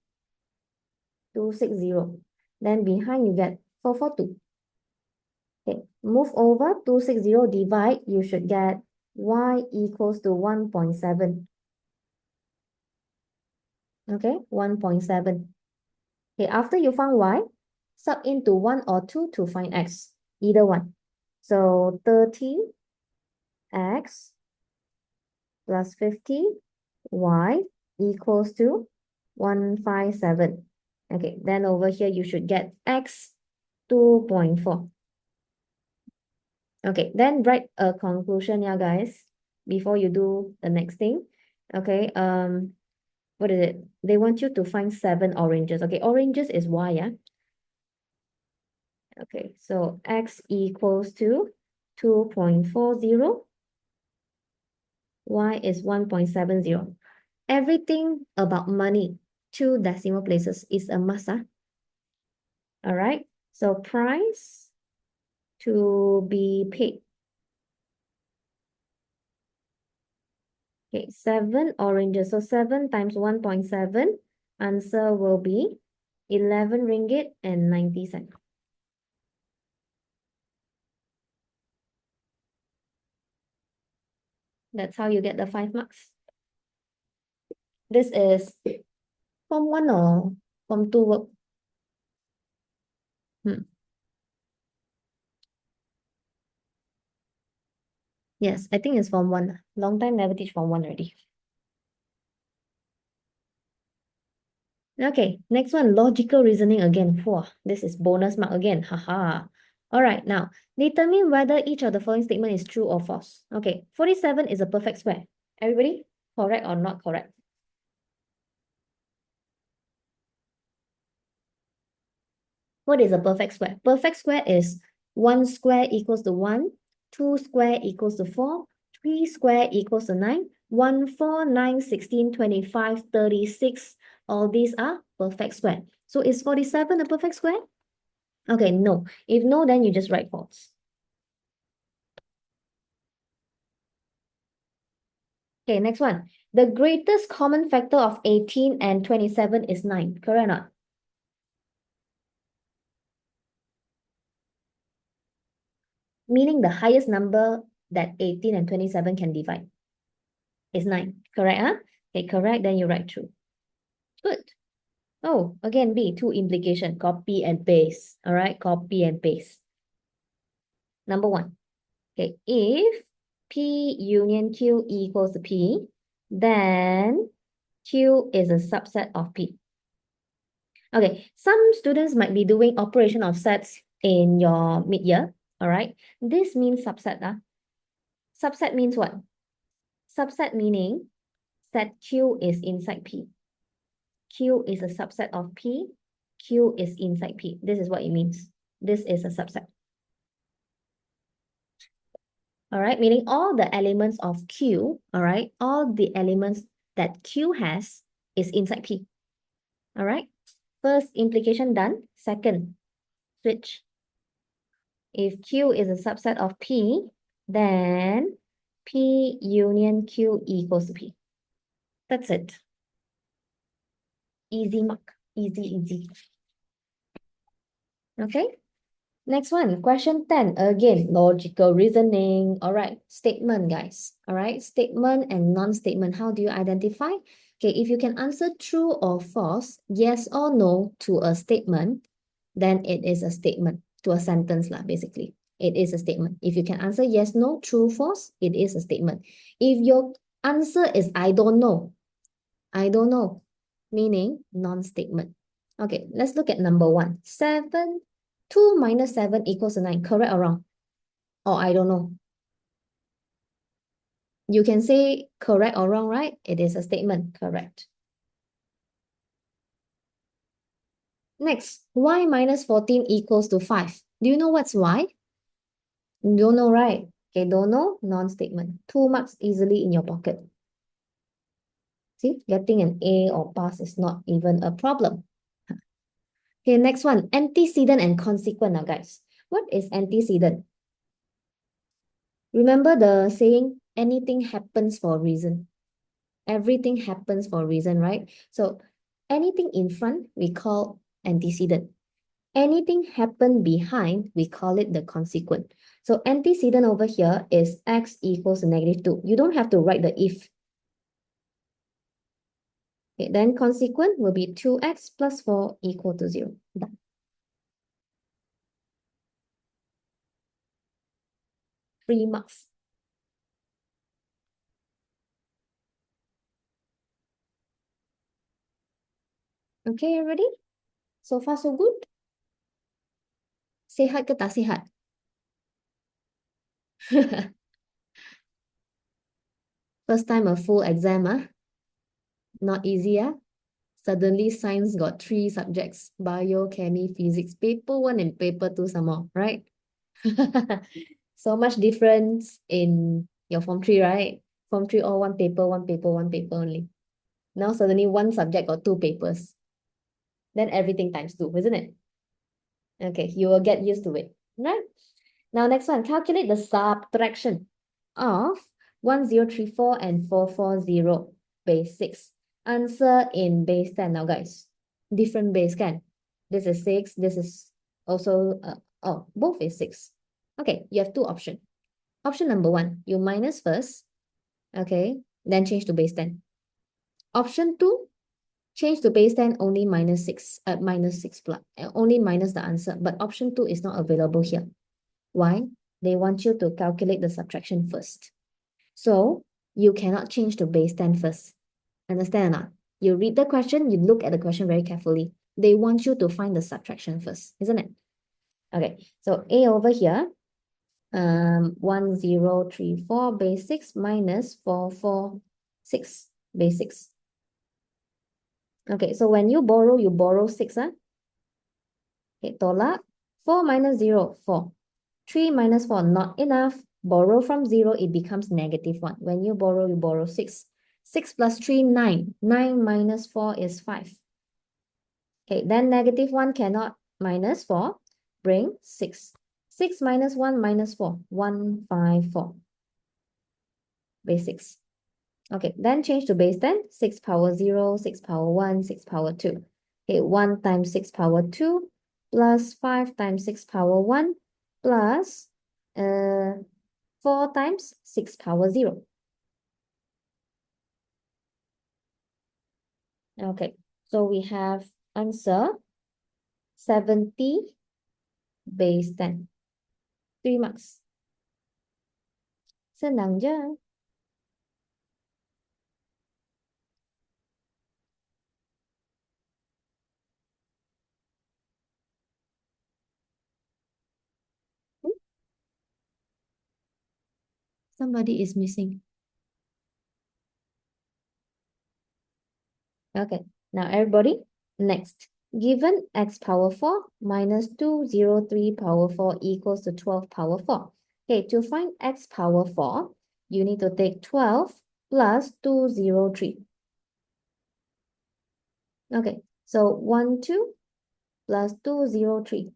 260. Then behind you get 442. Okay, move over 260, divide, you should get y equals to 1.7. Okay, 1.7. Okay, after you found y, sub into 1 or 2 to find x. Either one. So 30x plus 50y equals to 157. Okay, then over here you should get x 2.4. Okay, then write a conclusion, yeah, guys, before you do the next thing. Okay, what is it? They want you to find 7 oranges. Okay, oranges is y, yeah? Okay, so x equals to 2.40 Y is 1.70. Everything about money, 2 decimal places is a must. All right. So price to be paid. Okay, 7 oranges. So 7 times 1.7. Answer will be 11 ringgit and 90 cents. That's how you get the 5 marks. This is Form 1 or Form 2 work? Yes, I think it's Form 1. Long time never teach Form 1 already. Okay, next one, logical reasoning again. Whoa, this is bonus mark again. Haha. All right, now, determine whether each of the following statement is true or false. Okay, 47 is a perfect square. Everybody, correct or not correct? What is a perfect square? Perfect square is 1 square equals to 1, 2 square equals to 4, 3 square equals to 9, 1, 4, 9, 16, 25, 36. All these are perfect square. So is 47 a perfect square? Okay, no. If no, then you just write false. Okay, next one. The greatest common factor of 18 and 27 is 9. Correct or not? Meaning the highest number that 18 and 27 can divide is 9. Correct, huh? Okay, correct, then you write true. Good. Oh, again, B, two implication, copy and paste. All right, copy and paste. Number 1. Okay, if P union Q equals to P, then Q is a subset of P. Okay, some students might be doing operation of sets in your mid-year, all right? This means subset. Subset means what? Subset meaning set Q is inside P. Q is a subset of P. Q is inside P. This is what it means. This is a subset. All right, meaning all the elements of Q, all right, all the elements that Q has is inside P. All right, first implication done. Second, switch. If Q is a subset of P, then P union Q equals to P. That's it. Easy mark. Easy, easy. Okay. Next one, question 10. Again, logical reasoning. All right, statement, guys. All right, statement and non-statement. How do you identify? Okay, if you can answer true or false, yes or no to a statement, then it is a statement, to a sentence lah, basically. It is a statement. If you can answer yes, no, true, false, it is a statement. If your answer is I don't know, meaning non-statement. Okay, let's look at number 1. 7, 2 minus 7 equals to 9. Correct or wrong? Or I don't know. You can say correct or wrong, right? It is a statement. Correct. Next, y minus 14 equals to 5. Do you know what's y? Don't know, right? Okay, don't know, non-statement. 2 marks easily in your pocket. See, getting an A or pass is not even a problem. Okay, next one, antecedent and consequent now, guys. What is antecedent? Remember the saying, anything happens for a reason. Everything happens for a reason, right? So anything in front, we call antecedent. Anything happen behind, we call it the consequent. So antecedent over here is x equals to -2. You don't have to write the if. Okay, then consequent will be 2x plus 4 equal to 0. Done. 3 marks. Okay, everybody? So far, so good? Sehat ke tak sehat? First time a full exam, not easy, Suddenly science got 3 subjects, bio, chemistry, physics, paper 1 and paper 2 some more, right? So much difference in your form 3, right? Form 3 all one paper, one paper, one paper only. Now suddenly one subject got two papers. Then everything times 2, isn't it? Okay, you will get used to it, right? Now next one, calculate the subtraction of 1034 and 440 base 6. Answer in base 10 now, guys. Different base, can? This is 6, this is also, both is 6. Okay, you have two options. Option number 1, you minus first, okay, then change to base 10. Option 2, change to base 10, only minus 6, minus 6 plus, only minus the answer, but option 2 is not available here. Why? They want you to calculate the subtraction first. So you cannot change to base 10 first. Understand or not? You read the question, you look at the question very carefully. They want you to find the subtraction first, isn't it? Okay, so A over here, 1034 base 6 minus 446 base 6. Okay, so when you borrow 6, huh? Okay, tolak. 4 minus 0, 4. 3 minus 4, not enough. Borrow from 0, it becomes negative 1. When you borrow 6. 6 plus 3, 9. 9 minus 4 is 5. Okay, then negative 1 cannot minus 4. Bring 6. 6 minus 1 minus 4. 154. Base 6. Okay, then change to base 10. 6 power 0, 6 power 1, 6 power 2. Okay, 1 times 6 power 2 plus 5 times 6 power 1 plus 4 times 6 power 0. Okay, so we have answer 70 base 10. 3 marks. Senang je. Somebody is missing. Okay, now everybody, next. Given x power 4 minus 203 power 4 equals to 12 power 4. Okay, to find x power 4, you need to take 12 plus 203. Okay, so 1, 2 plus 203.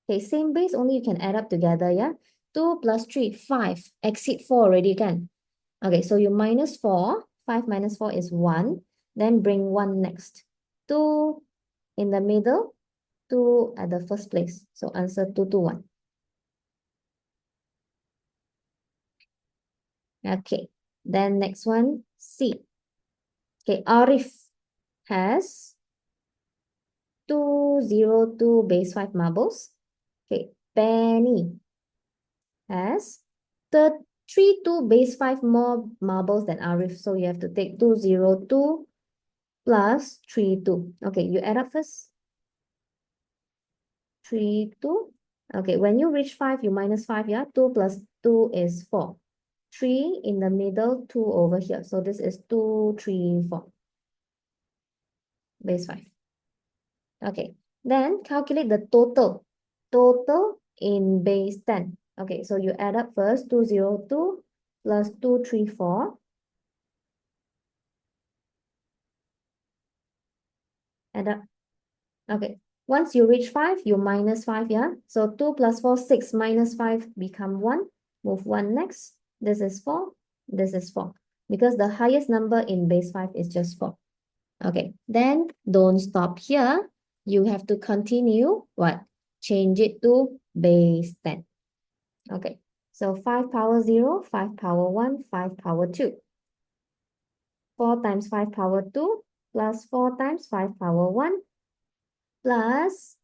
Okay, same base, only you can add up together, yeah? 2 plus 3, 5. Exceed 4 already, can? Okay, so you minus 4. 5 minus 4 is 1. Then bring 1 next. 2 in the middle, 2 at the first place. So answer 2 to 1. Okay, then next one, C. Okay, Arif has 202 base 5 marbles. Okay, Penny has 32 base 5 more marbles than Arif. So you have to take 202 plus 32. Okay, you add up first. 3, 2. Okay, when you reach 5, you minus 5, yeah? 2 plus 2 is 4. 3 in the middle, 2 over here. So this is 2, 3, 4. Base 5. Okay, then calculate the total. Total in base 10. Okay, so you add up first, 202 plus 234. Add up. Okay, once you reach 5, you minus 5, yeah? So 2 plus 4, 6 minus 5 become 1. Move 1 next. This is 4. This is 4. Because the highest number in base 5 is just 4. Okay, then don't stop here. You have to continue what? Change it to base 10. Okay, so 5 power 0, 5 power 1, 5 power 2. 4 times 5 power 2 plus 4 times 5 power 1 plus,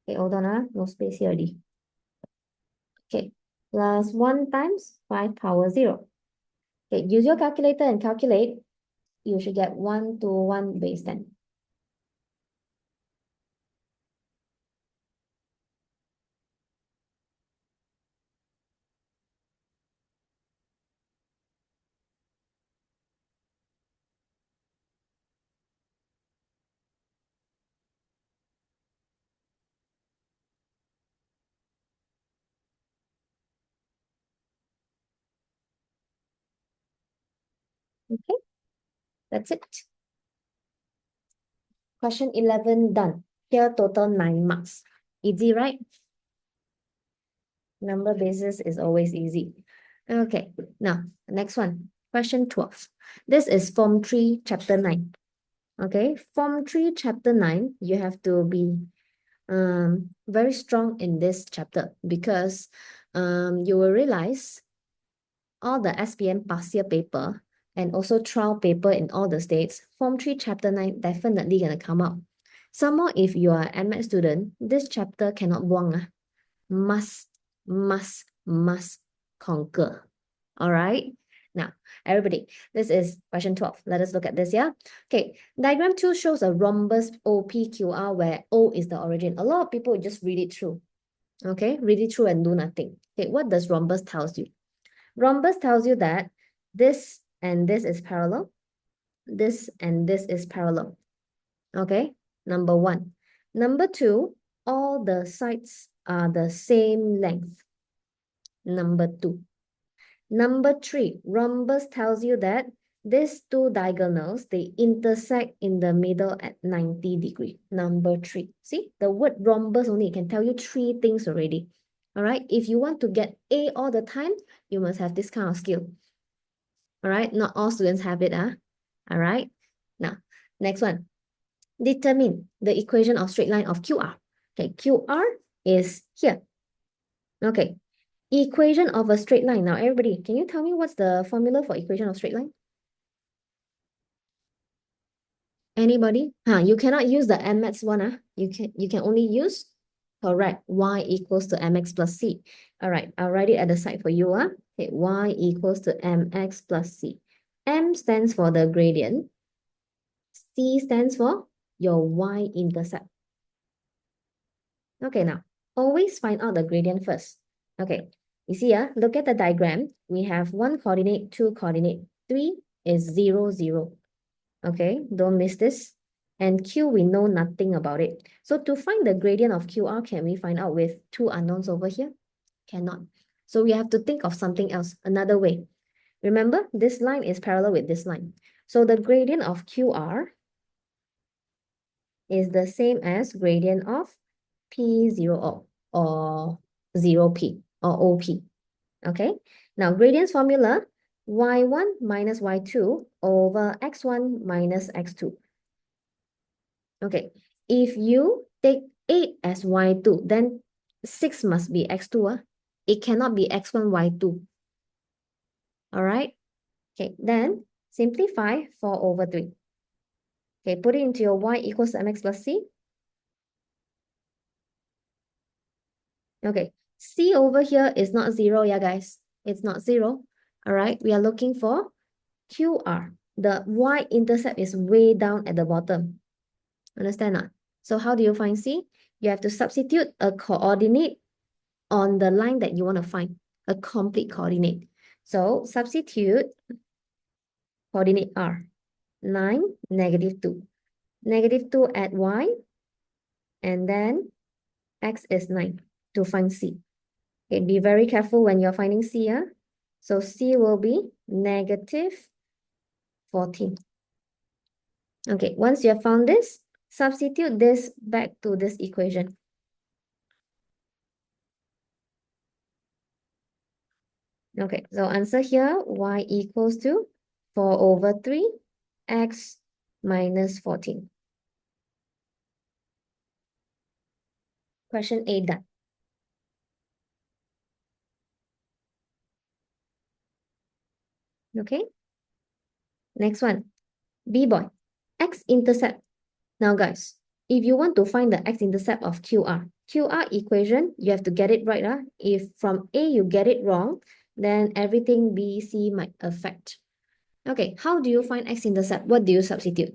okay, hold on, no space here already. Okay, plus 1 times 5 power 0. Okay, use your calculator and calculate. You should get 1 to 1 base 10. Okay, that's it. Question 11 done. Here total 9 marks. Easy, right? Number basis is always easy. Okay, now next one. Question 12. This is Form 3, Chapter 9. Okay, Form 3, Chapter 9, you have to be very strong in this chapter because you will realize all the SPM past year paper and also trial paper in all the states, Form 3, Chapter 9 definitely gonna come out. Some more if you are an MX student, this chapter cannot buang. Must conquer. All right. Now, everybody, this is question 12. Let us look at this, yeah? Okay, diagram 2 shows a rhombus OPQR where O is the origin. A lot of people just read it through. Okay, read it through and do nothing. Okay, what does rhombus tells you? Rhombus tells you that this and this is parallel. This and this is parallel. Okay, number 1. Number 2, all the sides are the same length. Number 2. Number 3, rhombus tells you that these two diagonals, they intersect in the middle at 90 degree. Number 3. See, the word rhombus only can tell you 3 things already. All right, if you want to get A all the time, you must have this kind of skill. All right, not all students have it. All right, now, next one. Determine the equation of straight line of QR. Okay, QR is here. Okay, equation of a straight line. Now, everybody, can you tell me what's the formula for equation of straight line? Anybody? You cannot use the mx one. You can only use, correct, y equals to mx plus c. All right, I'll write it at the side for you. Okay, y equals to mx plus c. M stands for the gradient. C stands for your y-intercept. Okay, now, always find out the gradient first. Okay, you see, look at the diagram. We have 1 coordinate, 2 coordinate, 3 is 0, 0. Okay, don't miss this. And Q, we know nothing about it. So to find the gradient of QR, can we find out with 2 unknowns over here? Cannot. So we have to think of something else, another way. Remember, this line is parallel with this line. So the gradient of QR is the same as gradient of P0 or 0P or OP. Okay, now gradients formula, y1 minus y2 over x1 minus x2. Okay, if you take 8 as y2, then 6 must be x2. It cannot be x1, y2. All right, okay, then simplify 4 over 3. Okay, put it into your y equals to mx plus c. Okay, c over here is not 0, yeah, guys. It's not 0. All right, we are looking for QR. The y-intercept is way down at the bottom. Understand that? So how do you find C? You have to substitute a coordinate on the line that you want to find, a complete coordinate. So substitute coordinate R, 9, negative 2. Negative 2 at Y, and then X is 9 to find C. Okay, be very careful when you're finding C. So C will be negative 14. Okay, once you have found this, substitute this back to this equation. Okay, so answer here, y equals to 4 over 3, x minus 14. Question 8 done. Okay, next one, B-boy, x-intercept. Now guys, if you want to find the x-intercept of QR equation, you have to get it right. If from A you get it wrong, then everything B, C might affect. Okay, how do you find x-intercept? What do you substitute?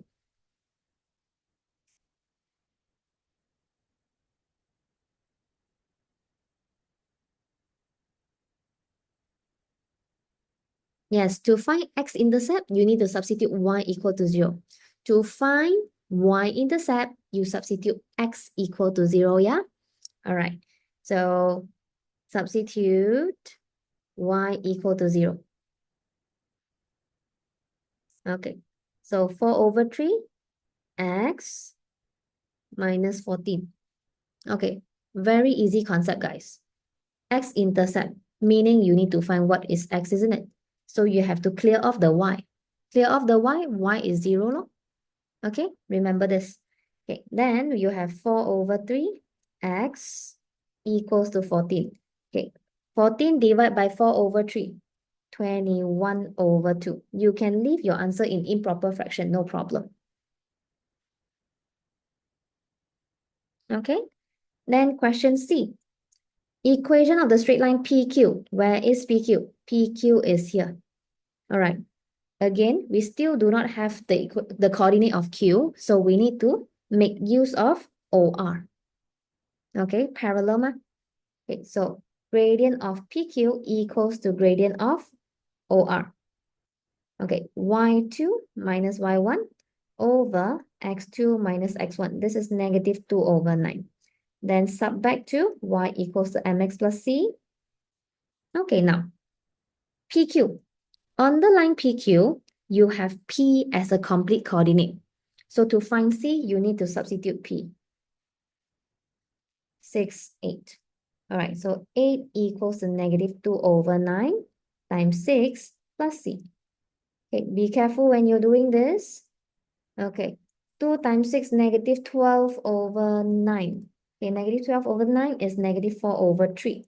Yes, to find x-intercept, you need to substitute y equal to 0. To find y-intercept, you substitute x equal to 0, yeah? All right. So substitute y equal to 0. Okay, so 4 over 3 x minus 14. Okay, very easy concept, guys. X-intercept, meaning you need to find what is x, isn't it? So you have to clear off the y. Clear off the y is 0, no? Okay, remember this. Okay, then you have 4 over 3 x equals to 14. Okay, 14 divided by 4 over 3, 21 over 2. You can leave your answer in improper fraction, no problem. Okay, then question C. Equation of the straight line PQ. Where is PQ? PQ is here. All right. Again, we still do not have the coordinate of Q, so we need to make use of OR. Okay, parallel ma? Okay, so gradient of PQ equals to gradient of OR. Okay, y2 minus y1 over x2 minus x1. This is negative 2 over 9. Then sub back to y equals to mx plus c. Okay, now PQ. On the line PQ, you have P as a complete coordinate. So to find C, you need to substitute P. 6, 8. All right, so 8 equals to negative 2 over 9 times 6 plus C. Okay, be careful when you're doing this. Okay, 2 times 6, negative 12 over 9. Okay, negative 12 over 9 is negative 4 over 3.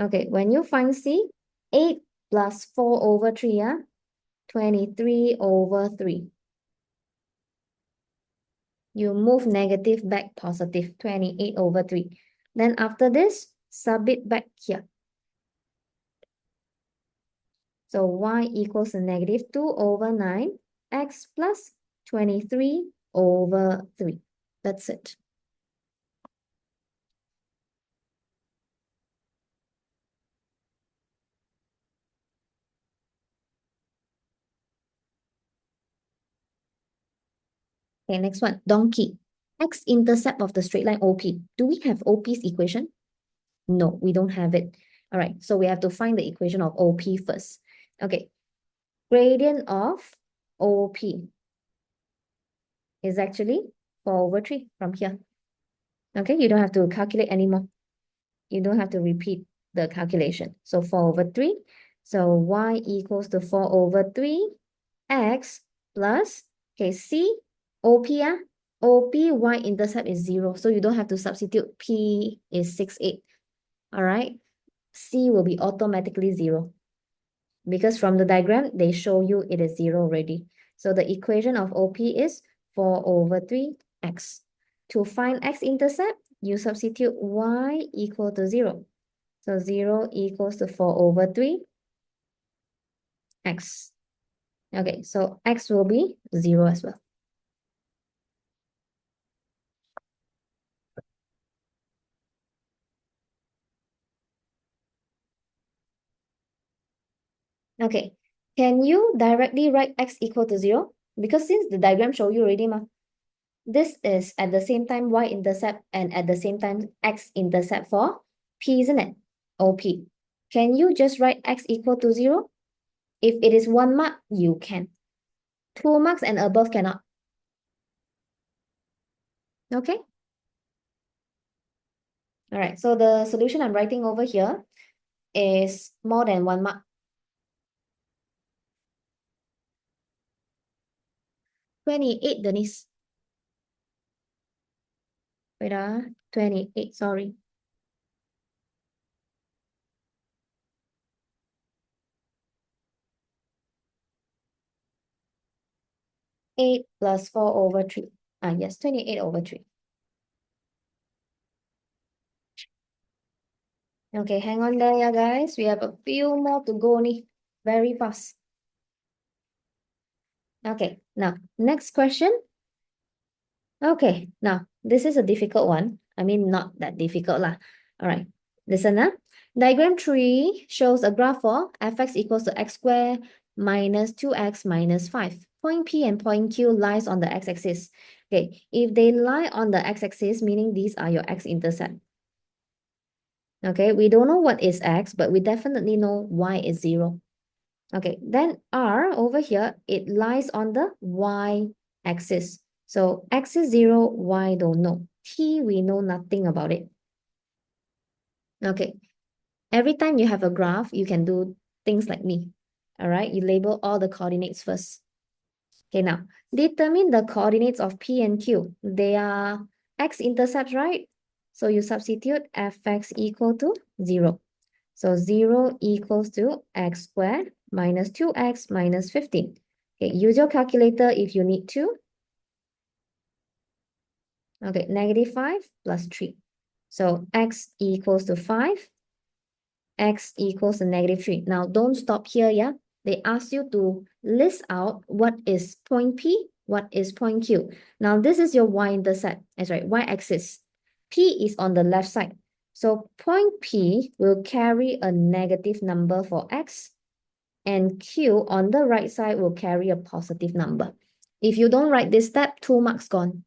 Okay, when you find C, 8 plus 4 over 3, 23 over 3. You move negative back positive, 28 over 3. Then after this, sub it back here. So y equals to negative 2 over 9, x plus 23 over 3. That's it. Okay, next one, donkey. X-intercept of the straight line OP. Do we have OP's equation? No, we don't have it. All right, so we have to find the equation of OP first. Okay, gradient of OP is actually 4 over 3 from here. Okay, you don't have to calculate anymore. You don't have to repeat the calculation. So 4 over 3. So y equals to 4 over 3 x plus, okay, C, OP, OP, y-intercept is 0. So you don't have to substitute. P is 6, 8. All right. C will be automatically 0. Because from the diagram, they show you it is 0 already. So the equation of OP is 4 over 3 x. To find x-intercept, you substitute y equal to 0. So 0 equals to 4 over 3 x. Okay, so x will be 0 as well. Okay, can you directly write x equal to 0? Because since the diagram show you already, this is at the same time y-intercept and at the same time x-intercept for p, isn't it? OP. Can you just write x equal to 0? If it is 1 mark, you can. 2 marks and above cannot. Okay? All right, so the solution I'm writing over here is more than 1 mark. 28, Denise. Wait, 28, sorry. 8 plus 4 over 3. Yes, 28 over 3. Okay, hang on there, yeah, guys. We have a few more to go, very fast. Okay, now, next question. Okay, now, this is a difficult one. I mean, not that difficult lah. All right, listen, Diagram 3 shows a graph for fx equals to x squared minus 2x minus 5. Point P and point Q lies on the x-axis. Okay, if they lie on the x-axis, meaning these are your x-intercept. Okay, we don't know what is x, but we definitely know y is 0. Okay, then R over here, it lies on the y-axis. So x is 0, y don't know. T, we know nothing about it. Okay, every time you have a graph, you can do things like me. All right, you label all the coordinates first. Okay, now determine the coordinates of P and Q. They are x-intercepts, right? So you substitute fx equal to 0. So 0 equals to x squared minus 2x minus 15. Okay, use your calculator if you need to. Okay, negative 5 plus 3. So x equals to 5, x equals to negative 3. Now, don't stop here, yeah? They ask you to list out what is point P, what is point Q. Now, this is your y-intercept, that's right, y-axis. P is on the left side. So point P will carry a negative number for x, and Q on the right side will carry a positive number. If you don't write this step, 2 marks gone.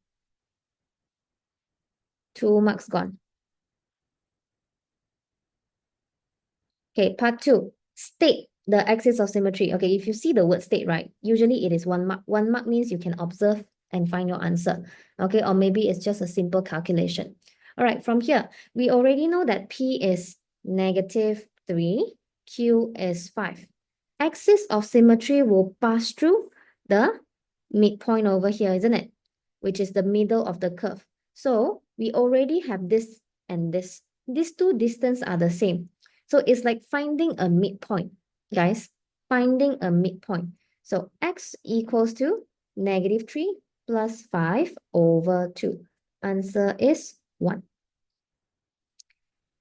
2 marks gone. Okay, part 2. State the axis of symmetry. Okay, if you see the word state, right, usually it is 1 mark. 1 mark means you can observe and find your answer. Okay, or maybe it's just a simple calculation. All right, from here, we already know that P is negative 3, Q is 5. Axis of symmetry will pass through the midpoint over here, isn't it? Which is the middle of the curve. So we already have this and this. These two distances are the same. So it's like finding a midpoint, guys. Finding a midpoint. So x equals to negative 3 plus 5 over 2. Answer is 1.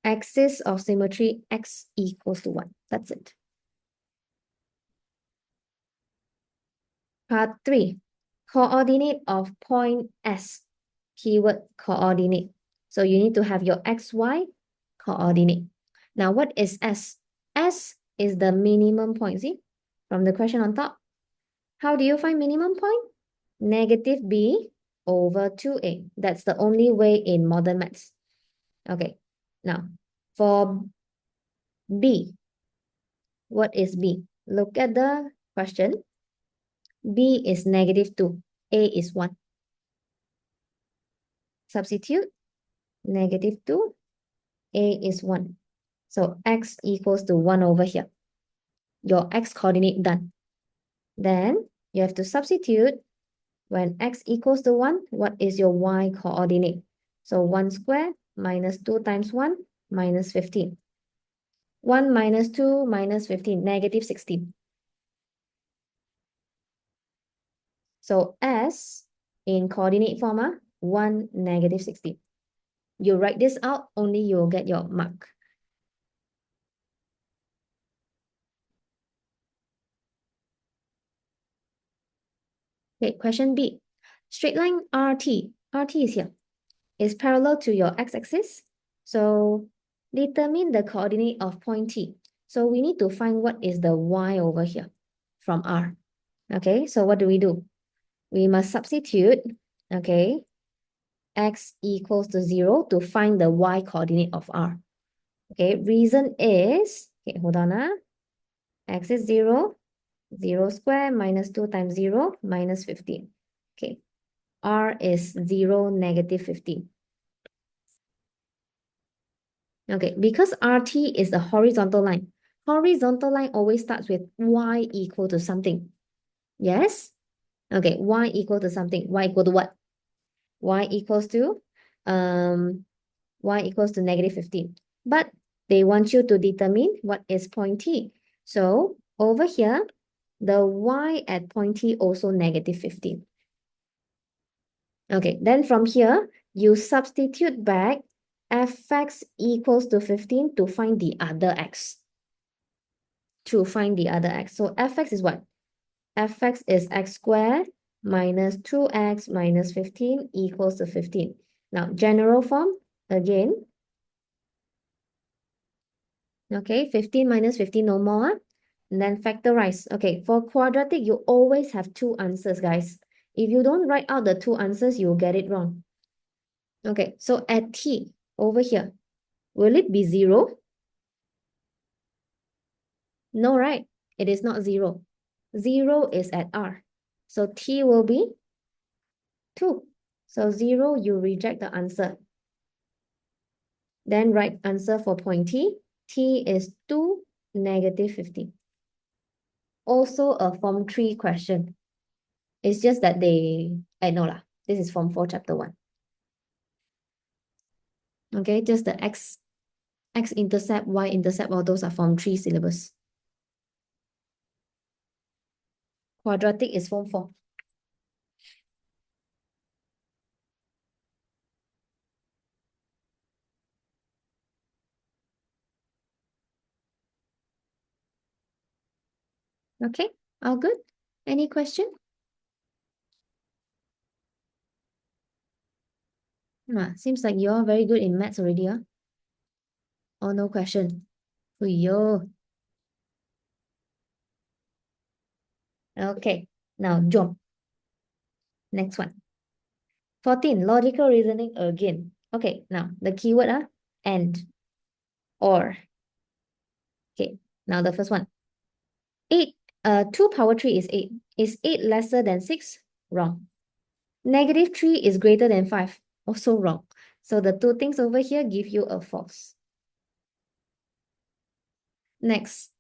Axis of symmetry, x equals to 1. That's it. Part 3. Coordinate of point S. Keyword coordinate. So you need to have your xy coordinate. Now, what is S? S is the minimum point, see? From the question on top. How do you find minimum point? Negative b over 2a. That's the only way in modern maths. Okay. Now, for b, what is b? Look at the question. b is negative 2. A is 1. Substitute. Negative 2. A is 1. So x equals to 1 over here. Your x coordinate done. Then you have to substitute when x equals to 1, what is your y coordinate? So 1 squared minus 2 times 1 minus 15. 1 minus 2 minus 15, negative 16. So S in coordinate form, 1 negative 16. You write this out, only you will get your mark. Okay, question B. Straight line RT is here, is parallel to your x-axis. So determine the coordinate of point T. So we need to find what is the y over here from R. Okay, so what do? We must substitute, okay, x equals to 0 to find the y coordinate of R. Okay, reason is, okay, hold on. X is 0, 0 squared minus 2 times 0 minus 15. Okay, R is 0, negative 15. Okay, because RT is a horizontal line. Horizontal line always starts with y equal to something. Yes? Okay, y equal to something. Y equal to what? Y equals to negative 15. But they want you to determine what is point T. So over here, the y at point T also negative 15. Okay, then from here, you substitute back fx equals to 15 to find the other x. So fx is what? Fx is x squared minus 2x minus 15 equals to 15. Now, general form, again. Okay, 15 minus 15, no more. And then factorize. Okay, for quadratic, you always have 2 answers, guys. If you don't write out the 2 answers, you'll get it wrong. Okay, so at t, over here, will it be 0? No, right? It is not 0. 0 is at R. So T will be 2. So 0, you reject the answer. Then write answer for point T. T is 2, -50. Also a Form 3 question. It's just that I know lah. This is Form 4, Chapter 1. Okay, just the x-intercept, y-intercept, all those are Form 3 syllabus. Quadratic is Form 4. Okay, all good? Any question? Seems like you're very good in maths already, huh? Or no question? Yo. Okay, now jump. Next one. 14, logical reasoning again. Okay, now the keyword are and, or. Okay, now the first one. 8, 2 power 3 is 8. Is 8 lesser than 6? Wrong. -3 is greater than 5. Also wrong. So the two things over here give you a false. Next,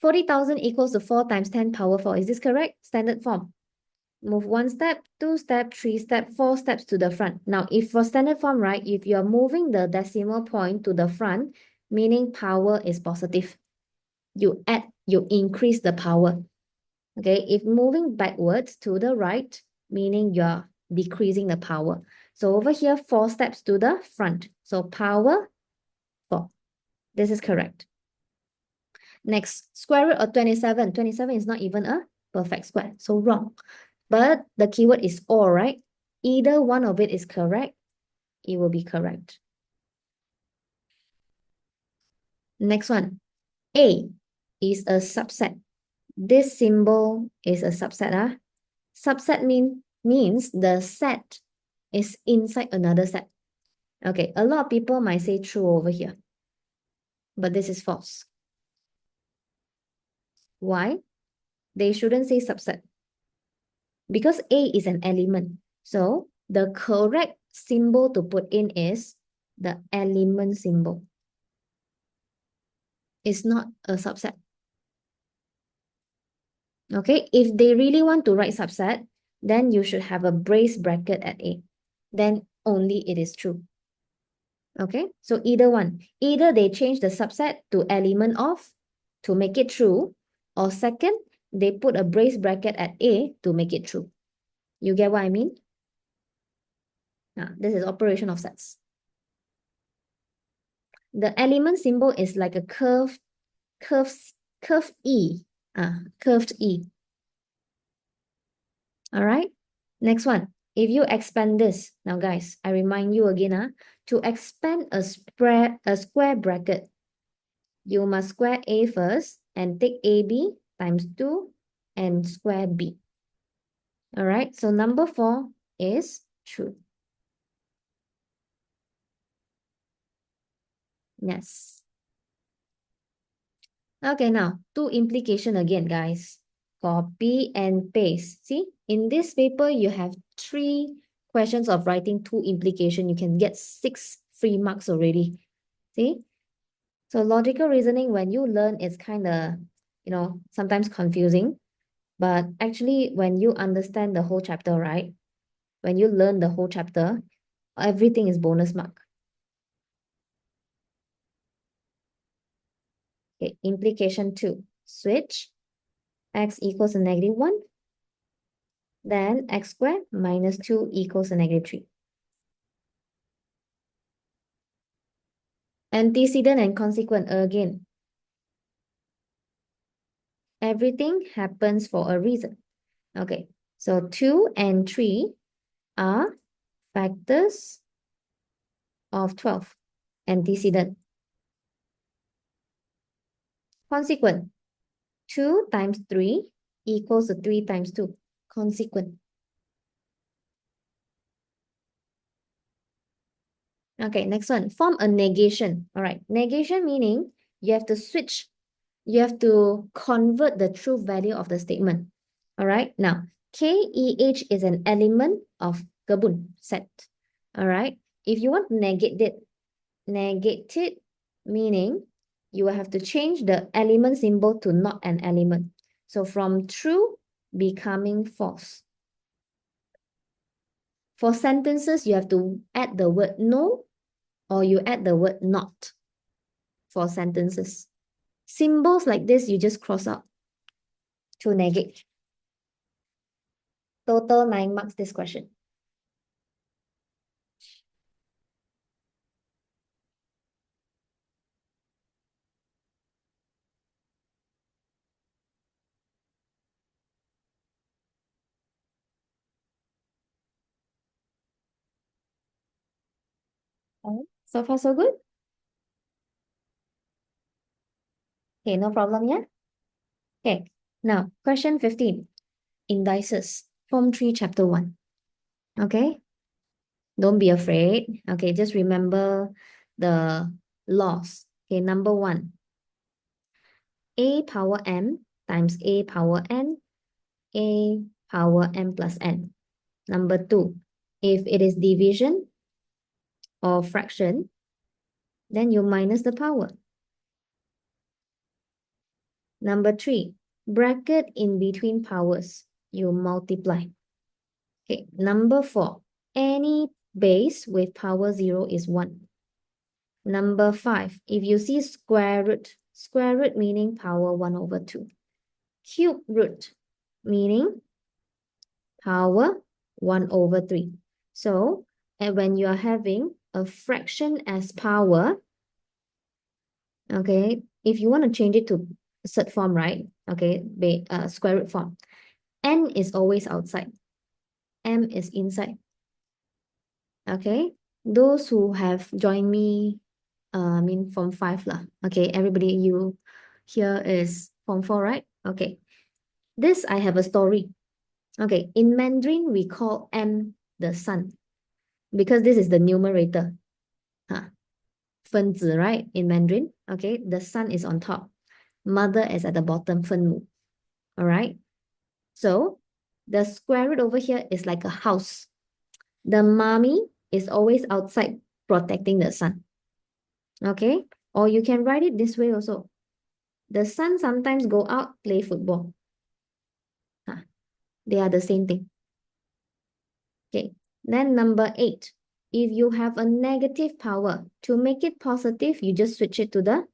40,000 equals to 4 times 10 power 4. Is this correct? Standard form. Move 1 step, 2 step, 3 step, 4 steps to the front. Now, if for standard form, right, if you're moving the decimal point to the front, meaning power is positive. You add, you increase the power. Okay, if moving backwards to the right, meaning you're decreasing the power. So over here, 4 steps to the front. So power 4. This is correct. Next, square root of 27. 27 is not even a perfect square, so wrong. But the keyword is or, right? Either one of it is correct, it will be correct. Next one, A is a subset. This symbol is a subset. Subset means the set is inside another set. Okay, a lot of people might say true over here, but this is false. Why? They shouldn't say subset. Because A is an element. So the correct symbol to put in is the element symbol. It's not a subset. Okay, if they really want to write subset, then you should have a brace bracket at A. Then only it is true. Okay, so either one. Either they change the subset to element of to make it true, or second, they put a brace bracket at A to make it true. You get what I mean? This is operation of sets. The element symbol is like a curved E. Curved E. All right. Next one. If you expand this, now guys, I remind you again, to expand a square bracket, you must square A first and take AB times 2 and square B. All right. So number 4 is true. Yes. Okay, now two implication again, guys. Copy and paste. See, in this paper, you have 3 questions of writing 2 implication. You can get 6 free marks already. See? So logical reasoning, when you learn, it's kind of, sometimes confusing. But actually, when you understand the whole chapter, right? When you learn the whole chapter, everything is bonus mark. Okay, implication 2. Switch. X equals a -1. Then x squared minus 2 equals a -3. Antecedent and consequent again. Everything happens for a reason. Okay, so 2 and 3 are factors of 12. Antecedent. Consequent. 2 times 3 equals to 3 times 2. Consequent. Okay, next one. Form a negation. All right, negation meaning you have to switch you have to convert the true value of the statement. All right. Now, KEH is an element of kebun set. All right. If you want to negate it, meaning you will have to change the element symbol to not an element. So from true becoming false. For sentences, you have to add the word no or you add the word not for sentences. Symbols like this, you just cross out to negate. Total 9 marks this question. So far, so good? Okay, no problem, yeah? Okay, now question 15. Indices, Form 3, Chapter 1. Okay, don't be afraid. Okay, just remember the laws. Okay, number 1, a power m times a power n, a power m plus n. Number 2, if it is division or fraction, then you minus the power. Number 3, bracket in between powers, you multiply. Okay, number 4, any base with power 0 is 1. Number 5, if you see square root meaning power 1 over 2. Cube root meaning power 1 over 3. So, and when you are having a fraction as power, okay, if you want to change it to third form, right? Okay, square root form. N is always outside. M is inside. Okay, those who have joined me, I mean form 5 lah. Okay, everybody, you here is form 4, right? Okay, this I have a story. Okay, in Mandarin, we call M the sun because this is the numerator. Huh. 分子, right? In Mandarin, okay, the sun is on top. Mother is at the bottom, 分母. All right. So the square root over here is like a house. The mommy is always outside protecting the sun. Okay. Or you can write it this way also. The son sometimes go out, play football. They are the same thing. Okay. Then number 8. If you have a negative power, to make it positive, you just switch it to the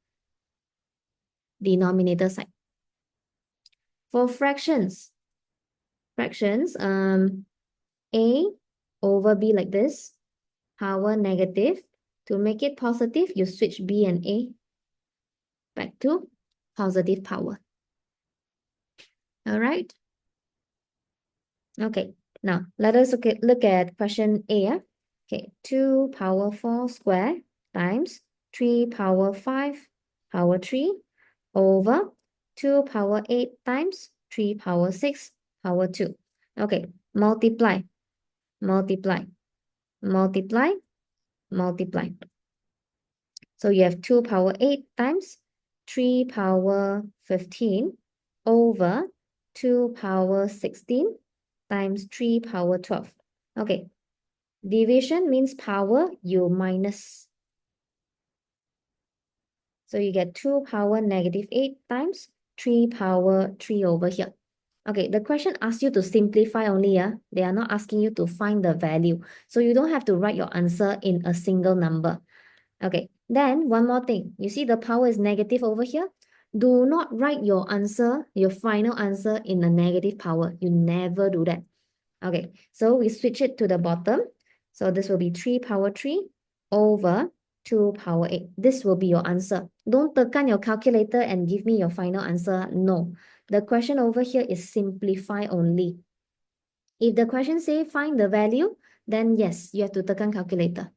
denominator side. For fractions, A over B like this, power negative. To make it positive, you switch B and A back to positive power. All right. Okay. Now, let us look at question A. Okay, 2 power 4 square times 3 power 5 power 3 over 2 power 8 times 3 power 6 power 2. Okay, multiply, multiply, multiply, multiply. So you have 2 power 8 times 3 power 15 over 2 power 16 times 3 power 12. Okay, division means power, you minus. So you get 2 power negative 8 times 3 power 3 over here. Okay, the question asks you to simplify only. Yeah? They are not asking you to find the value. So you don't have to write your answer in a single number. Okay, then one more thing. You see the power is negative over here. Do not write your answer, your final answer in a negative power. You never do that. Okay, so we switch it to the bottom. So this will be 3 power 3 over 2 power 8. This will be your answer. Don't tekan your calculator and give me your final answer. No. The question over here is simplify only. If the question say find the value, then yes, you have to tekan calculator.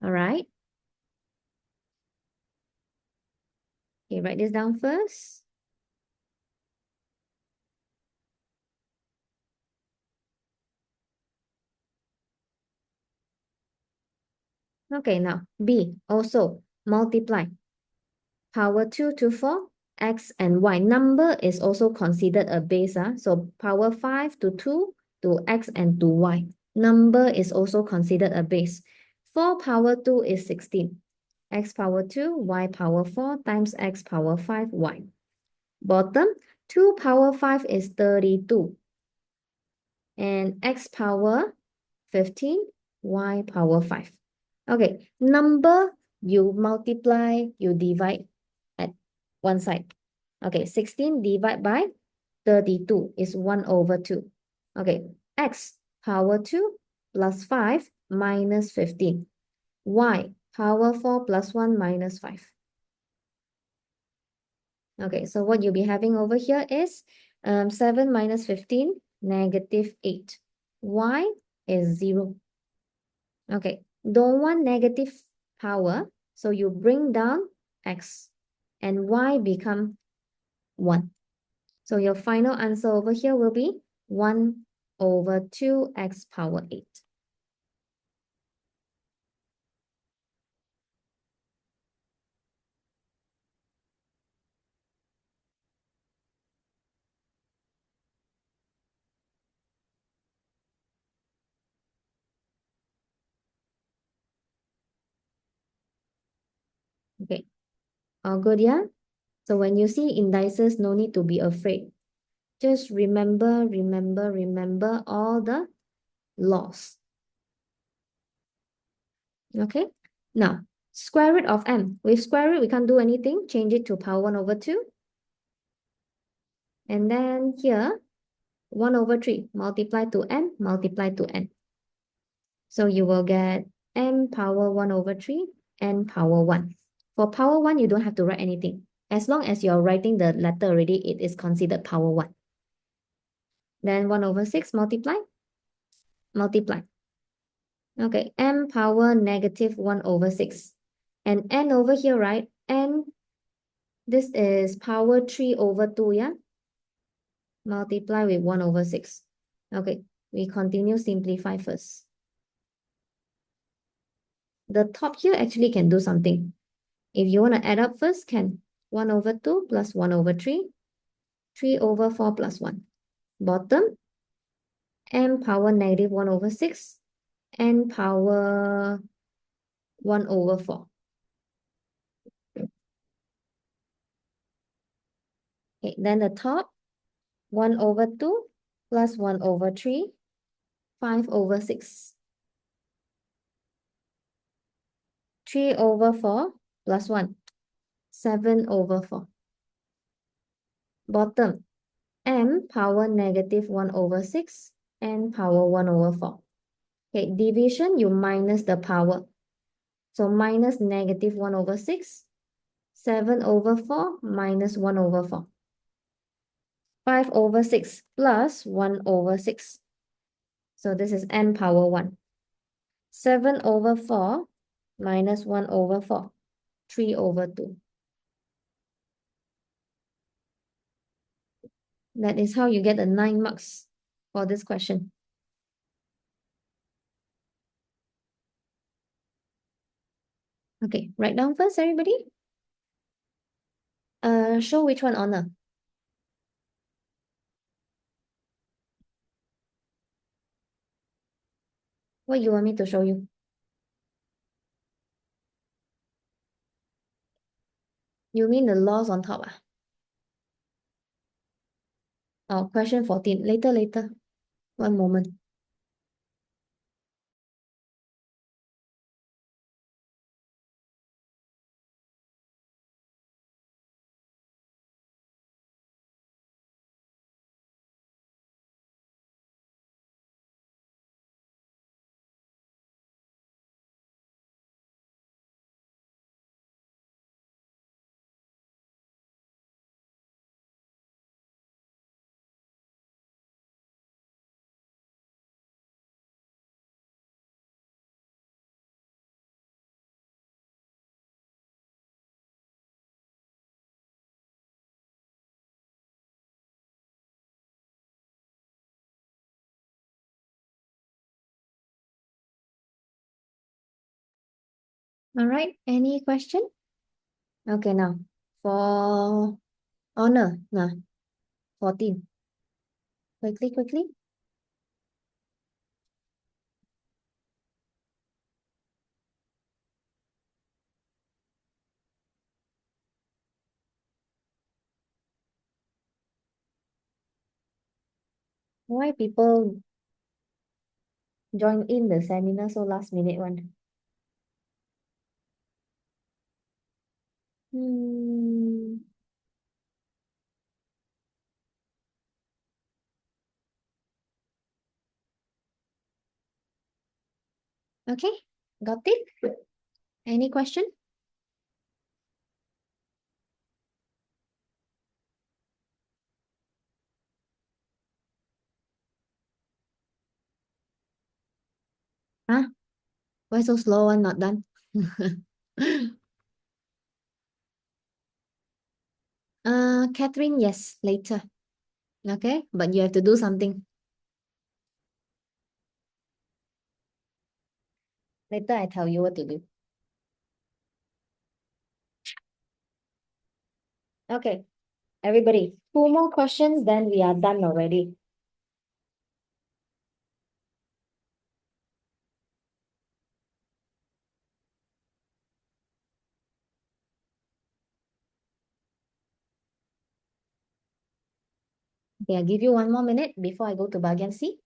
All right. Okay, write this down first. Okay, now B, also multiply. power 2 to 4, x and y. Number is also considered a base. So power 5 to 2 to x and to y. Number is also considered a base. 4 power 2 is 16. X power 2, y power 4 times x power 5, y. Bottom, 2 power 5 is 32. And x power 15, y power 5. Okay, number you multiply, you divide at one side. Okay, 16 divided by 32 is 1 over 2. Okay, x power 2 plus 5 minus 15. Y power 4 plus 1 minus 5. Okay, so what you'll be having over here is 7 minus 15, negative 8. Y is 0. Okay, don't want negative power, so you bring down x and y become 1. So your final answer over here will be 1 over 2x power 8. Okay, all good, yeah? So when you see indices, no need to be afraid. Just remember all the laws. Okay, now square root of m. With square root, we can't do anything. Change it to power 1 over 2. And then here, 1 over 3, multiply to n, multiply to n. So you will get m power 1 over 3, n power 1. For power 1, you don't have to write anything. As long as you're writing the letter already, it is considered power 1. Then 1 over 6, multiply, multiply. Okay, m power negative 1 over 6. And n over here, right? N, this is power 3 over 2, yeah? Multiply with 1 over 6. Okay, we continue simplify first. The top here actually can do something. If you want to add up first, can. 1 over 2 plus 1 over 3. 3 over 4 plus 1. Bottom, m power negative 1 over 6. N power 1 over 4. Okay, then the top, 1 over 2 plus 1 over 3. 5 over 6. 3 over 4 plus 1. 7 over 4. Bottom, m power negative 1 over 6, n power 1 over 4. Okay, division, you minus the power. So minus negative 1 over 6, 7 over 4 minus 1 over 4. 5 over 6 plus 1 over 6. So this is n power 1. 7 over 4 minus 1 over 4. 3 over 2. That is how you get the 9 marks for this question. Okay, write down first, everybody. Show which one honor. What you want me to show you? You mean the laws on top? Oh, question 14. Later. One moment. All right, any question? Okay, now For honor, nah, 14. Quickly, quickly. Why people join in the seminar so last minute one? Hmm. Okay, got it. Any question? Huh? Why so slow one not done? Catherine, yes, later. Okay, but you have to do something. Later I tell you what to do. Okay, everybody, two more questions, then we are done already. Okay, I'll give you one more minute before I go to bagian C.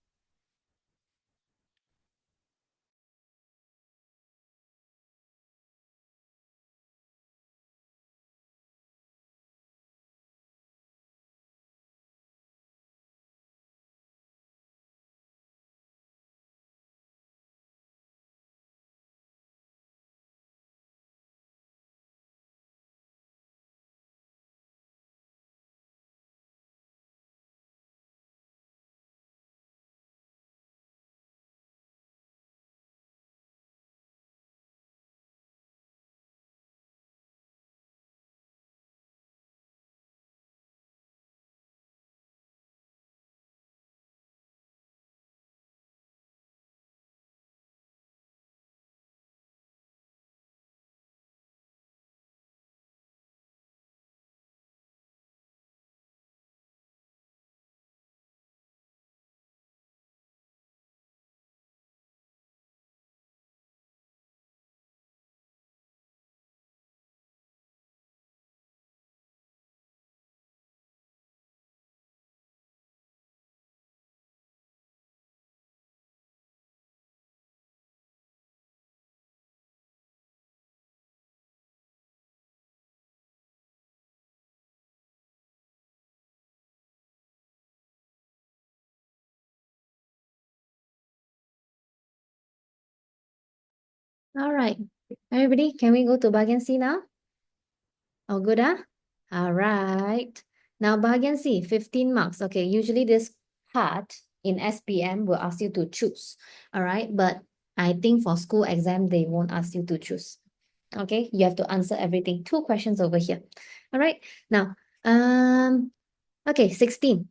All right, everybody, can we go to bagian C now? All good, huh? All right. Now, bagian C, 15 marks. Okay, usually this part in SPM will ask you to choose. All right, but I think for school exam, they won't ask you to choose. Okay, you have to answer everything. Two questions over here. All right, now, okay, 16.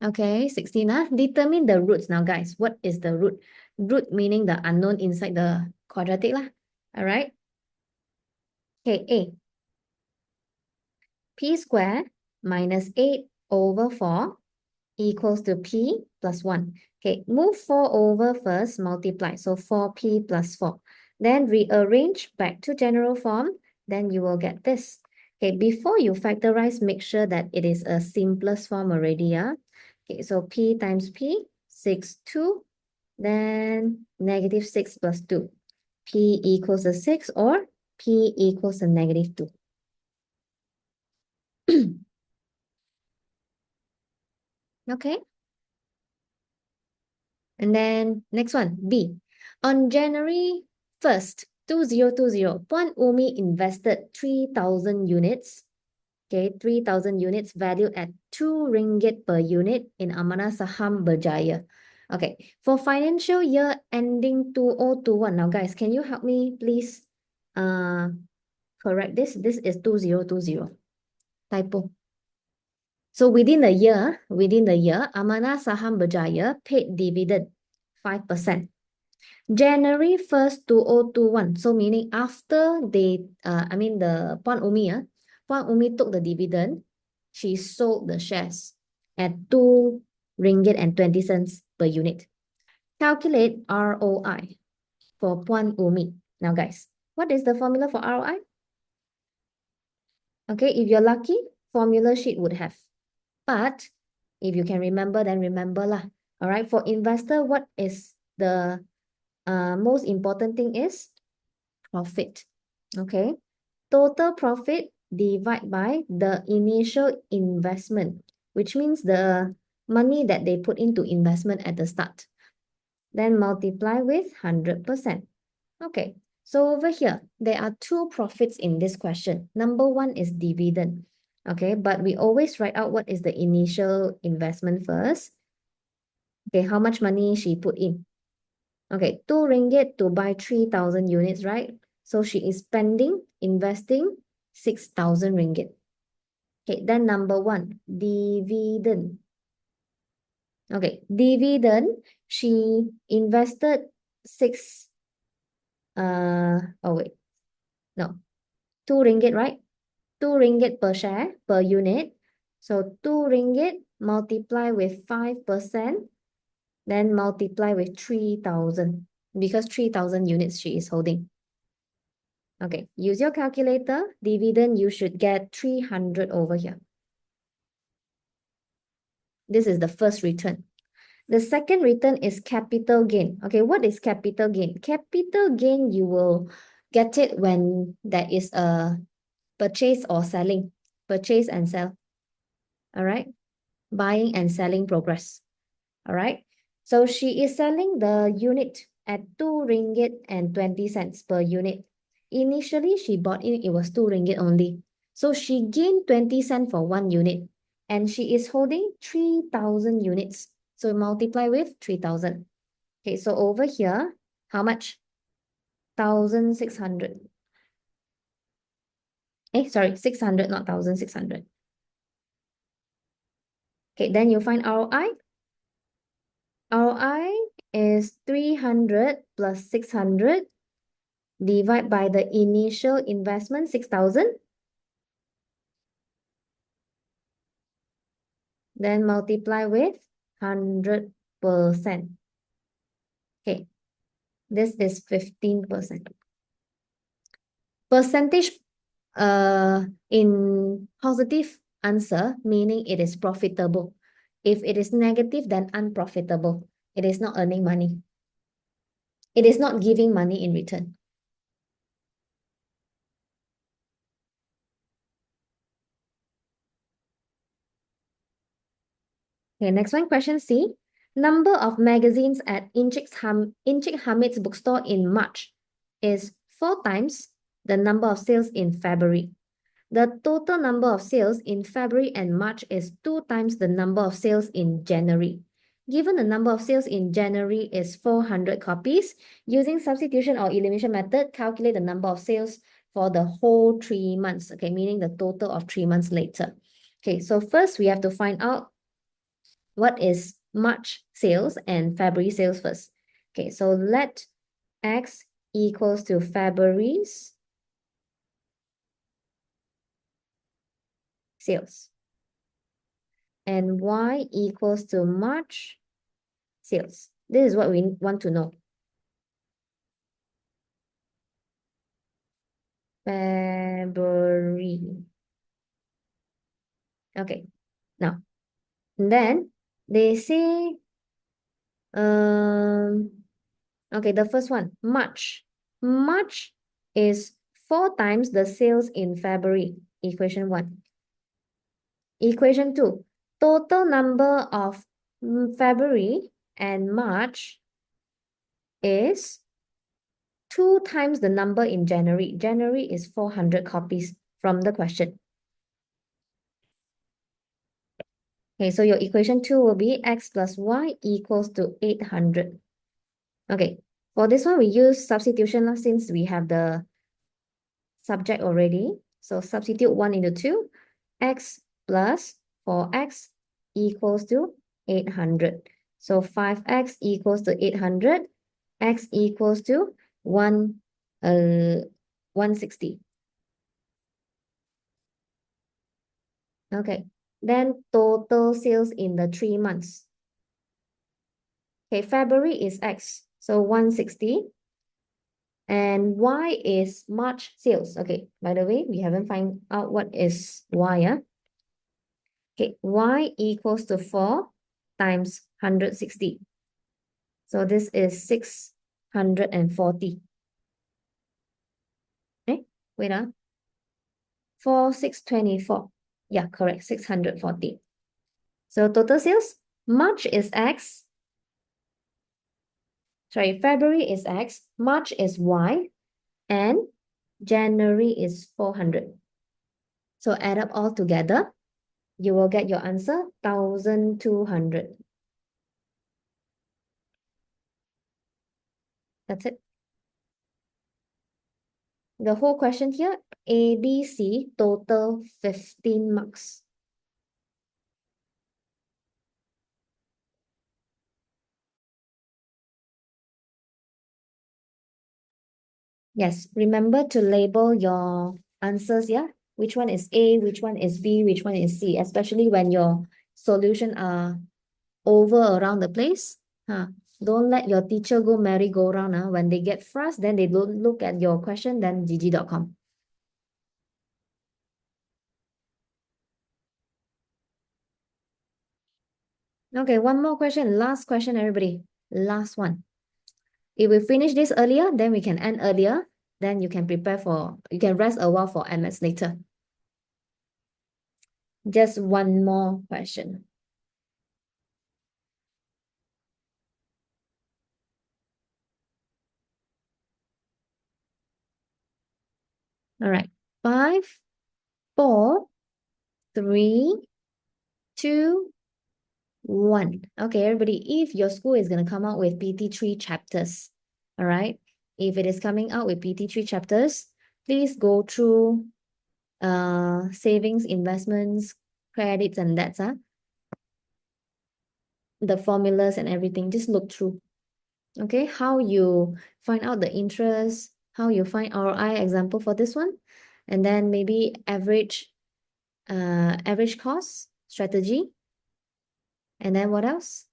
Okay, 16, determine the roots. Now, guys, what is the root? Root meaning the unknown inside the quadratic lah. All right. Okay, A. P squared minus 8 over 4 equals to P plus 1. Okay, move 4 over first, multiply. So 4P plus 4. Then rearrange back to general form. Then you will get this. Okay, before you factorize, make sure that it is a simplest form already. Yeah? Okay, so P times P, 6, 2. Then negative 6 plus 2. P equals a 6 or P equals a negative 2. Okay. And then next one, B. On January 1st, 2020, Puan Umi invested 3,000 units. Okay, 3,000 units valued at 2 ringgit per unit in Amanah Saham Berjaya. Okay, for financial year ending 2021. Now, guys, can you help me please correct this? This is 2020. Typo. So within the year, Amanah Saham Berjaya paid dividend 5%. January 1st, 2021. So meaning after they, the Puan Umi, Puan Umi took the dividend, she sold the shares at 2 ringgit and 20 cents per unit. Calculate ROI for Puan Umi. Now guys, what is the formula for ROI? Okay, if you're lucky, formula sheet would have. But if you can remember, then remember lah. All right, for investor, what is the most important thing is profit. Okay, total profit divide by the initial investment, which means the money that they put into investment at the start. Then multiply with 100%. Okay, so over here, there are two profits in this question. Number one is dividend. Okay, but we always write out what is the initial investment first. Okay, how much money she put in? Okay, 2 ringgit to buy 3,000 units, right? So she is investing 6,000 ringgit. Okay, then number one, dividend. Okay, dividend, she invested oh wait, no, 2 ringgit, right? 2 ringgit per share, per unit. So 2 ringgit multiply with 5%, then multiply with 3,000 because 3,000 units she is holding. Okay, use your calculator. Dividend, you should get 300 over here. This is the first return. The second return is capital gain. Okay, what is capital gain? Capital gain, you will get it when there is a purchase or selling. Purchase and sell. All right, buying and selling progress. All right, so she is selling the unit at 2 ringgit and 20 cents per unit. Initially, she bought in, it was 2 ringgit only. So she gained 20 cents for one unit and she is holding 3,000 units. So multiply with 3,000. Okay, so over here, how much? 1,600. Sorry, 600, not 1,600. Okay, then you find ROI. ROI is 300 plus 600 divide by the initial investment, 6,000. Then multiply with 100%. Okay, this is 15%. Percentage in positive answer, meaning it is profitable. If it is negative, then unprofitable. It is not earning money. It is not giving money in return. Okay, next one, question C. Number of magazines at Inchik Hamid's bookstore in March is 4 times the number of sales in February. The total number of sales in February and March is 2 times the number of sales in January. Given the number of sales in January is 400 copies, using substitution or elimination method, calculate the number of sales for the whole 3 months, okay, meaning the total of 3 months later. Okay, so first we have to find out what is March sales and February sales first. Okay, so let X equals to February's sales and Y equals to March sales. This is what we want to know. February. Okay, now, then they say, okay, the first one, March. March is 4 times the sales in February, equation 1. Equation 2, total number of February and March is 2 times the number in January. January is 400 copies from the question. Okay, so your equation 2 will be X plus Y equals to 800. Okay, for this one, we use substitution since we have the subject already. So substitute 1 into 2. X plus 4X equals to 800. So 5X equals to 800. X equals to 160. Okay. Then total sales in the 3 months. Okay, February is X, so 160. And Y is March sales. Okay, by the way, we haven't find out what is Y, yeah? Okay, Y equals to 4 times 160. So this is 640. Okay, wait, 624. Yeah, correct, 640. So total sales, March is X. Sorry, February is X, March is Y, and January is 400. So add up all together, you will get your answer, 1,200. That's it. The whole question here, A, B, C, total 15 marks. Yes, remember to label your answers, yeah? Which one is A, which one is B, which one is C, especially when your solution are over around the place. Huh? Don't let your teacher go merry-go-round. When they get frustrated, then they don't look at your question, then gg.com. Okay, one more question. Last question, everybody. Last one. If we finish this earlier, then we can end earlier. Then you can you can rest a while for MS later. Just one more question. All right. 5, 4, 3, 2, 1. Okay, everybody, if your school is going to come out with PT3 chapters, all right? If it is coming out with PT3 chapters, please go through savings, investments, credits, and that's the formulas and everything. Just look through. Okay, how you find out the interest, how you find ROI example for this one, and then maybe average cost strategy. And then what else?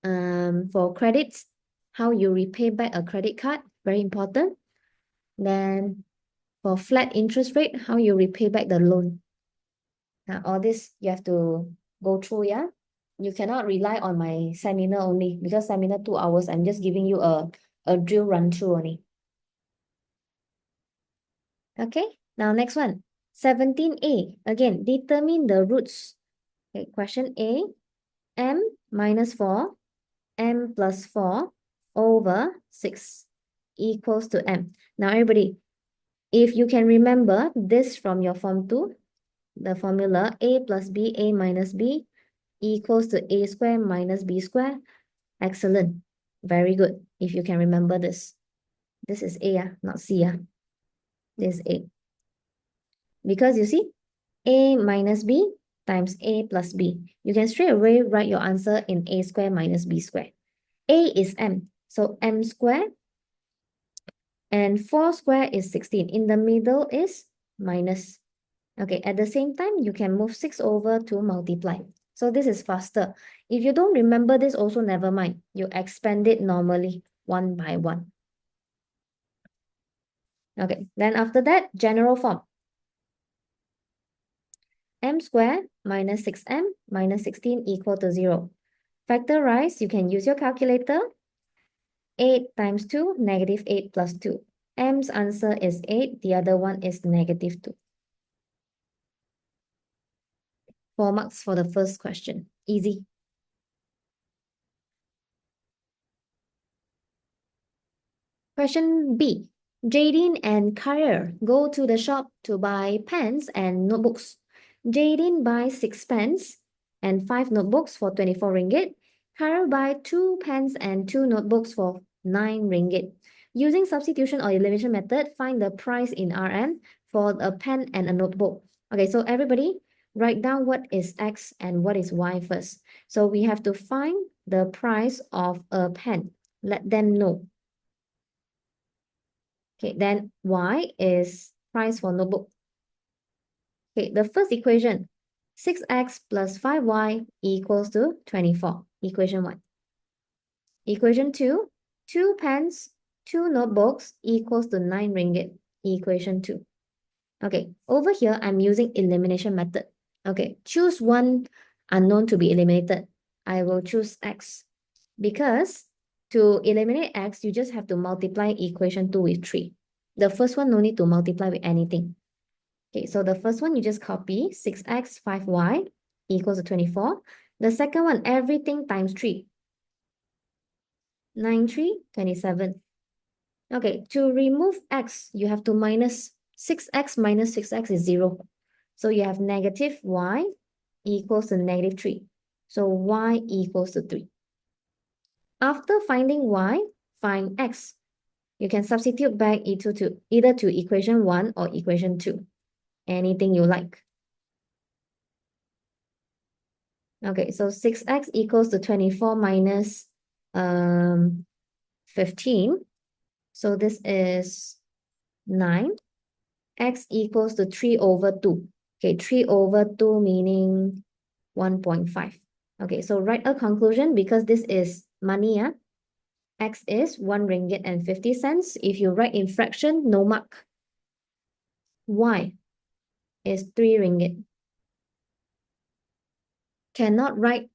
For credits, how you repay back a credit card, very important. Then for flat interest rate, how you repay back the loan. Now, all this you have to go through, yeah? You cannot rely on my seminar only, because seminar 2 hours, I'm just giving you a drill run through only. Okay, now next one. 17a, again, determine the roots. Okay, question A, m minus 4, m plus 4 over 6 equals to m. Now, everybody, if you can remember this from your form 2, the formula a plus b, a minus b equals to a square minus b square. Excellent. Very good. If you can remember this. This is A, not C. This is A. Because you see, A minus B times A plus B. You can straight away write your answer in A square minus B square. A is M, so M square. And 4 square is 16. In the middle is minus. Okay, at the same time, you can move 6 over to multiply. So this is faster. If you don't remember this, also never mind. You expand it normally, one by one. Okay, then after that, general form. M squared minus 6m minus 16 equal to 0. Factorize, you can use your calculator. 8 times 2, negative 8 plus 2. M's answer is 8, the other one is negative 2. 4 marks for the first question. Easy. Question B. Jadine and Kyer go to the shop to buy pens and notebooks. Jadine buys 6 pens and 5 notebooks for 24 ringgit. Kyer buys 2 pens and 2 notebooks for 9 ringgit. Using substitution or elimination method, find the price in RM for a pen and a notebook. Okay, so everybody write down what is X and what is Y first. So we have to find the price of a pen. Let them know. Okay, then Y is price for notebook. Okay, the first equation, 6x plus 5y equals to 24. Equation 1. Equation 2, 2 pens, 2 notebooks equals to 9 ringgit. Equation 2. Okay, over here, I'm using elimination method. Okay, choose one unknown to be eliminated. I will choose x because to eliminate x, you just have to multiply equation 2 with 3. The first one, no need to multiply with anything. Okay, so the first one, you just copy 6x, 5y equals to 24. The second one, everything times 3. 9, 3, 27. Okay, to remove x, you have to minus 6x minus 6x is 0. So you have negative y equals to negative 3. So y equals to 3. After finding y, find x. You can substitute back either to equation 1 or equation 2. Anything you like. Okay, so 6x equals to 24 minus 15. So this is 9. X equals to 3 over 2. Okay, 3 over 2 meaning 1.5. Okay, so write a conclusion because this is money. Yeah? X is 1 ringgit and 50 cents. If you write in fraction, no mark. Y is 3 ringgit. Cannot write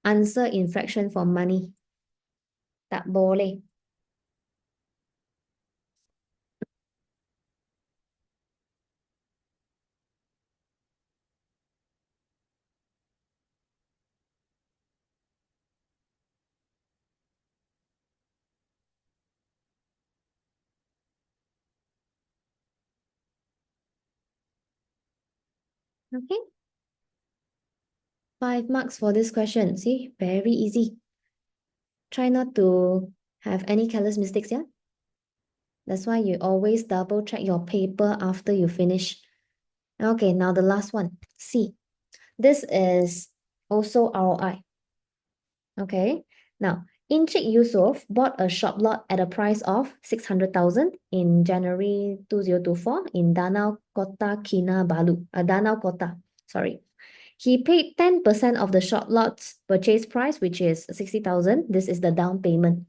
answer in fraction for money. Tak boleh. Okay. 5 marks for this question. See, very easy. Try not to have any careless mistakes, yeah? That's why you always double check your paper after you finish. Okay, now the last one. C. This is also ROI. Okay, now Encik Yusuf bought a shop lot at a price of 600,000 in January 2024 in Danau Kota Kinabalu. Danau Kota, sorry. He paid 10% of the shop lot's purchase price, which is 60,000. This is the down payment.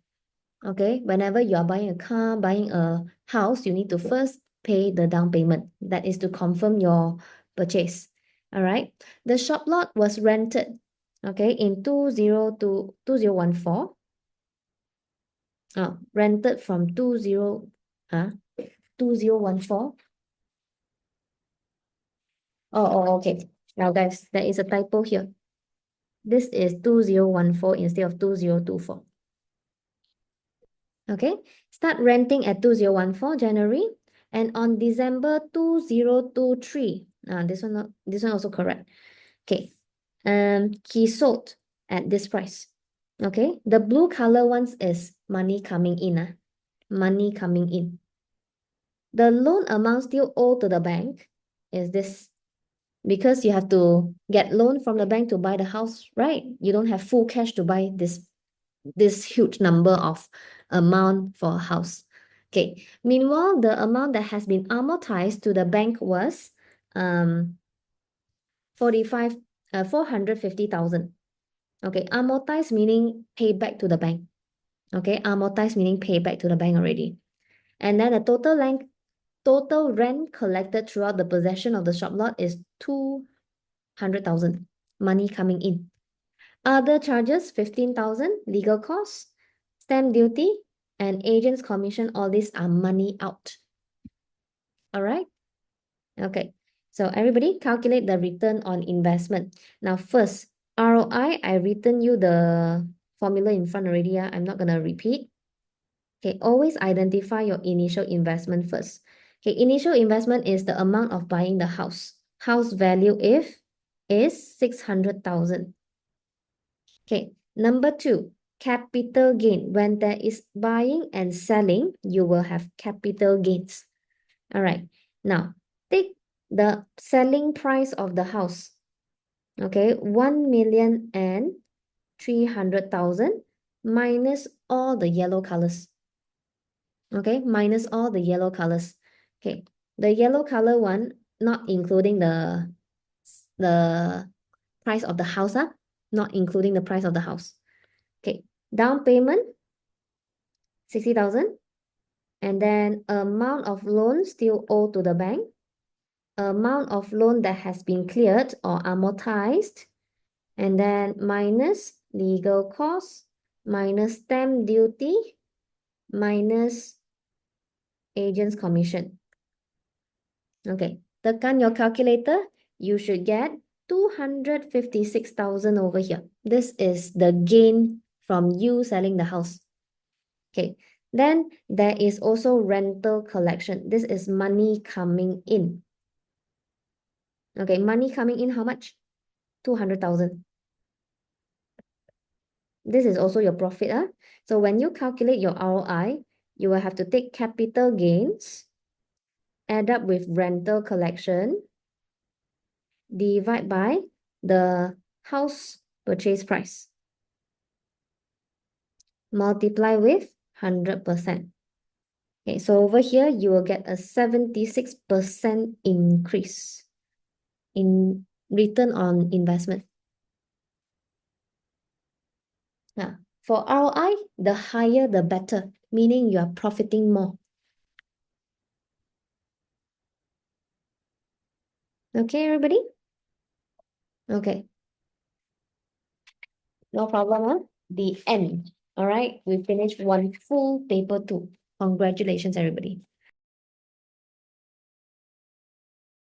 Okay, whenever you are buying a car, buying a house, you need to first pay the down payment. That is to confirm your purchase. All right. The shop lot was rented, okay, in 2014. Rented from 2014. Okay. Now, guys, there is a typo here. This is 2014 instead of 2024. Okay, start renting at 2014 January, and on December 2023, this one also correct. Okay, he sold at this price. Okay, the blue color ones is money coming in. Money coming in. The loan amount still owed to the bank is this, because you have to get loan from the bank to buy the house, right? You don't have full cash to buy this huge number of amount for a house. Okay, meanwhile, the amount that has been amortized to the bank was 450,000. Okay, amortized meaning pay back to the bank. Okay, amortized meaning pay back to the bank already. And then the total rent collected throughout the possession of the shop lot is 200,000 money coming in. Other charges, 15,000, legal costs, stamp duty, and agent's commission, all these are money out. All right? Okay. So everybody calculate the return on investment. Now first, ROI, I written you the formula in front already. Yeah? I'm not going to repeat. Okay, always identify your initial investment first. Okay, initial investment is the amount of buying the house. House value is 600,000. Okay, number 2, capital gain. When there is buying and selling, you will have capital gains. All right, now take the selling price of the house. Okay, 1,300,000 minus all the yellow colors. Okay, minus all the yellow colors. Okay, the yellow color one, not including the price of the house, not including the price of the house. Okay, down payment, 60,000. And then amount of loan still owed to the bank, amount of loan that has been cleared or amortized, and then minus legal costs, minus stamp duty, minus agent's commission. Okay, tekan your calculator, you should get 256,000 over here. This is the gain from you selling the house. Okay, then there is also rental collection. This is money coming in. Okay, money coming in, how much? 200,000. This is also your profit. So when you calculate your ROI, you will have to take capital gains, add up with rental collection, divide by the house purchase price, multiply with 100%. Okay, so over here, you will get a 76% increase in return on investment. Now, for ROI, the higher the better, meaning you are profiting more. Okay, everybody? Okay, no problem, huh? The end. All right, we finished one full paper two. Congratulations, everybody.